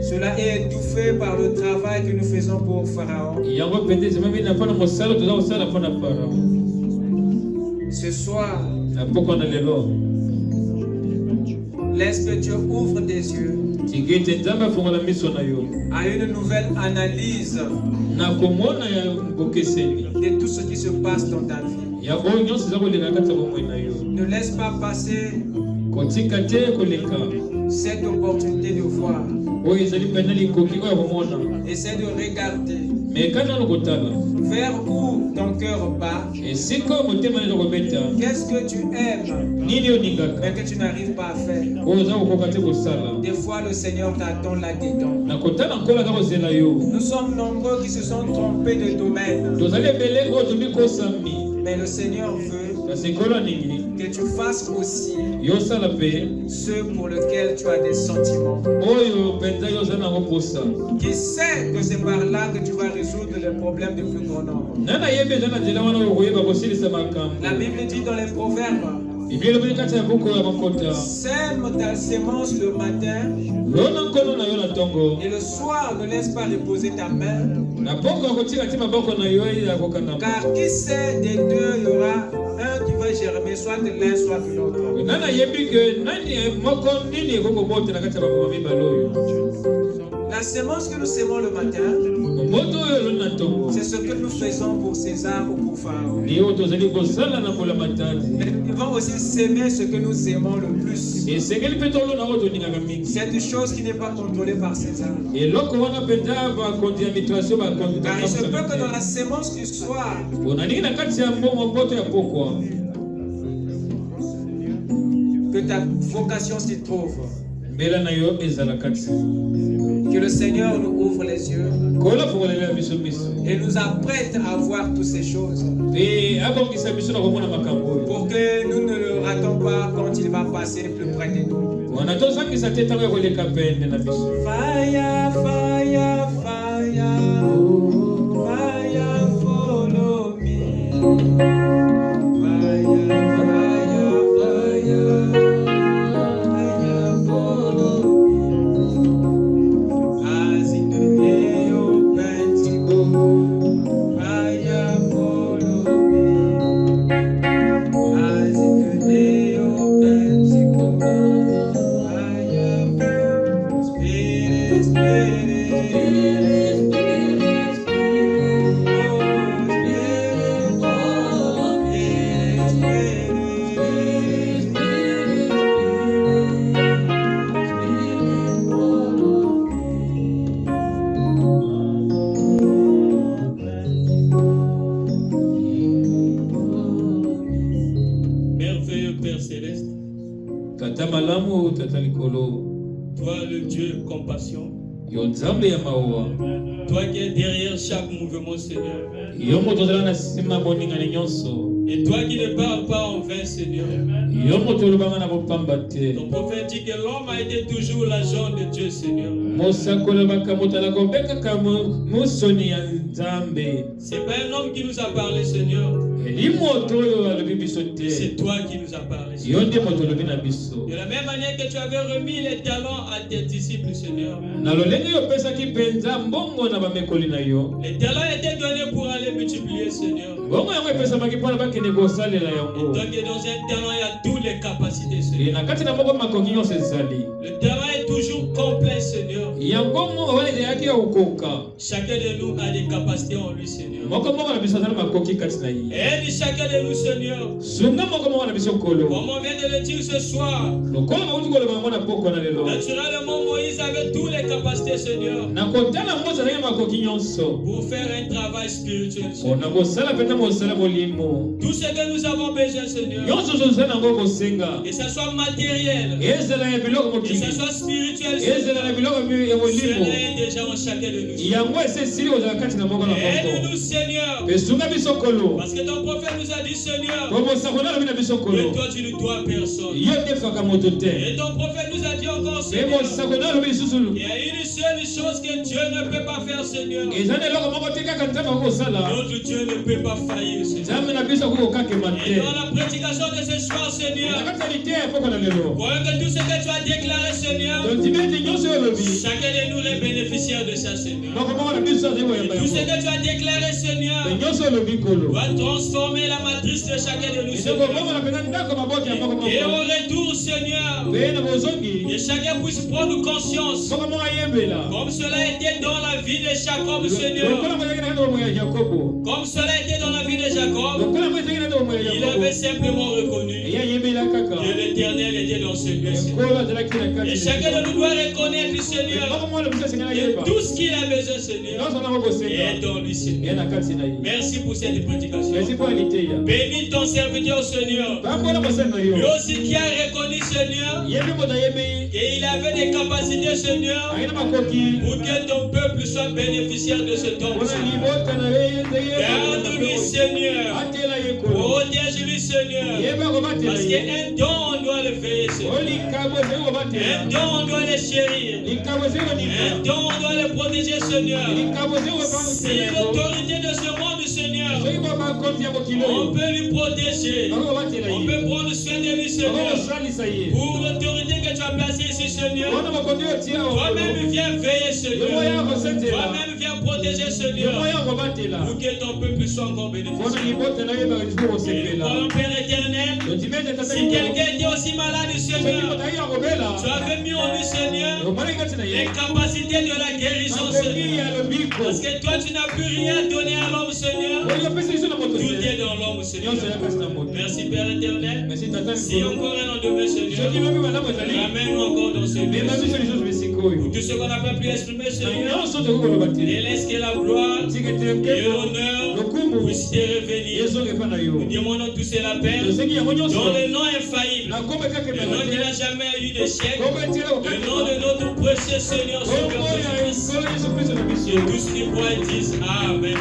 Cela est étouffé par le travail que nous faisons pour Pharaon. Ce soir, laisse que Dieu ouvre des yeux à une nouvelle analyse de tout ce qui se passe dans ta vie. Ne laisse pas passer cette opportunité de voir. Essaie de regarder vers où ton cœur bat. Qu'est-ce que tu aimes mais que tu n'arrives pas à faire. Des fois le Seigneur t'attend là-dedans. Nous sommes nombreux qui se sont trompés de domaine. Mais le Seigneur veut que tu fasses aussi ce pour lequel tu as des sentiments. Qui sait que c'est par là que tu vas résoudre les problèmes de plus grand nombre. La Bible dit dans les Proverbes, sème ta sémence le matin et le soir ne laisse pas reposer ta main, car qui sait des deux il y aura un qui va germer, soit l'un soit l'autre. La sémence que nous sémons le matin, c'est ce que nous faisons pour César ou pour Pharaon. Mais nous devons aussi s'aimer ce que nous aimons le plus. Cette chose qui n'est pas contrôlée par César. Car il se peut que dans la sémence du soir, que ta vocation s'y trouve. Que le Seigneur nous ouvre les yeux et nous apprête à voir toutes ces choses pour que nous ne le ratons pas quand il va passer plus près de nous. Fire, fire, fire, fire, follow me.
Toi le Dieu compassion, toi qui es derrière chaque mouvement, Seigneur, et toi qui ne parles pas en vain, Seigneur. Ton prophète dit que l'homme a été toujours l'agent de Dieu, Seigneur. C'est pas un homme qui nous a parlé, Seigneur. C'est toi qui nous as parlé, Seigneur. De la même manière que tu avais remis les talents à tes disciples, Seigneur. Les talents étaient donnés pour aller multiplier, Seigneur. Et toi qui es dans un talent, il y a toutes les capacités, Seigneur. Le talent est toujours complet, Seigneur. Et
Chacun de nous a des capacités en lui, Seigneur. Et chacun de nous, Seigneur, comme on vient de le dire ce soir, naturellement, Moïse avait toutes les capacités, Seigneur, pour faire un travail spirituel, Seigneur. Tout ce que nous avons besoin, Seigneur, que ce soit matériel, que ce soit spirituel, cela est déjà en chacun de nous. Aide-nous, Seigneur, parce que ton prophète nous a dit, Seigneur, que toi tu ne dois personne. Et ton prophète nous a dit encore, Seigneur, il y a une seule chose que Dieu ne peut pas faire, Seigneur. Notre Dieu ne peut pas faillir, Seigneur. Et dans la prédication de ce soir, Seigneur, voyons que tout ce que tu as déclaré, Seigneur, chacun de nous est bénéficiaire de ça, Seigneur. Tout ce que tu as déclaré, Seigneur, va transformer la matrice de chacun de nous, Seigneur. Et au retour, Seigneur, que chacun puisse prendre conscience, comme cela était dans la vie de Jacob, Seigneur. Comme cela était dans la vie de Jacob, il avait simplement reconnu que l'Éternel était dans ce lieu. Et chacun de nous doit reconnaître, Seigneur, que tout ce qu'il a besoin, Seigneur, est dans lui, Seigneur. Merci pour cette prédication. Bénis ton serviteur, Seigneur. Lui aussi qui a reconnu, Seigneur, qu'il avait des capacités, Seigneur, pour que ton peuple soit bénéficiaire de ce don. Garde-lui, Seigneur. Protège-lui, Seigneur. Parce qu'un don, on doit le veiller, Seigneur. Un don, on doit le chérir. Un don, on doit le protéger, Seigneur. C'est l'autorité de ce monde, Seigneur. On peut lui protéger. On peut prendre soin de lui, Seigneur. Pour l'autorité que tu as placée ici, Seigneur. Toi-même viens veiller, Seigneur. Toi-même viens protéger, Seigneur. Pour que ton peuple soit encore bénéficié. Père éternel, si quelqu'un était aussi malade, Seigneur, tu avais mis en lui, Seigneur, les capacités de la guérison, Seigneur. Parce que toi, tu n'as plus rien donné à l'homme, Seigneur. Tout est dans l'homme, Seigneur. Merci, Père éternel. Si encore un nom de mes, Seigneur, ramène-nous encore dans ce lieu. Pour tout ce qu'on n'a pas pu exprimer, Seigneur, et laisse que la gloire et l'honneur puissent te revenir. Nous demandons tous cela, Père, dans le nom infaillible, le nom qui n'a jamais eu d'échec, le nom de notre précieux Seigneur, Sauveur Jésus-Christ. Et tous qui croient disent Amen.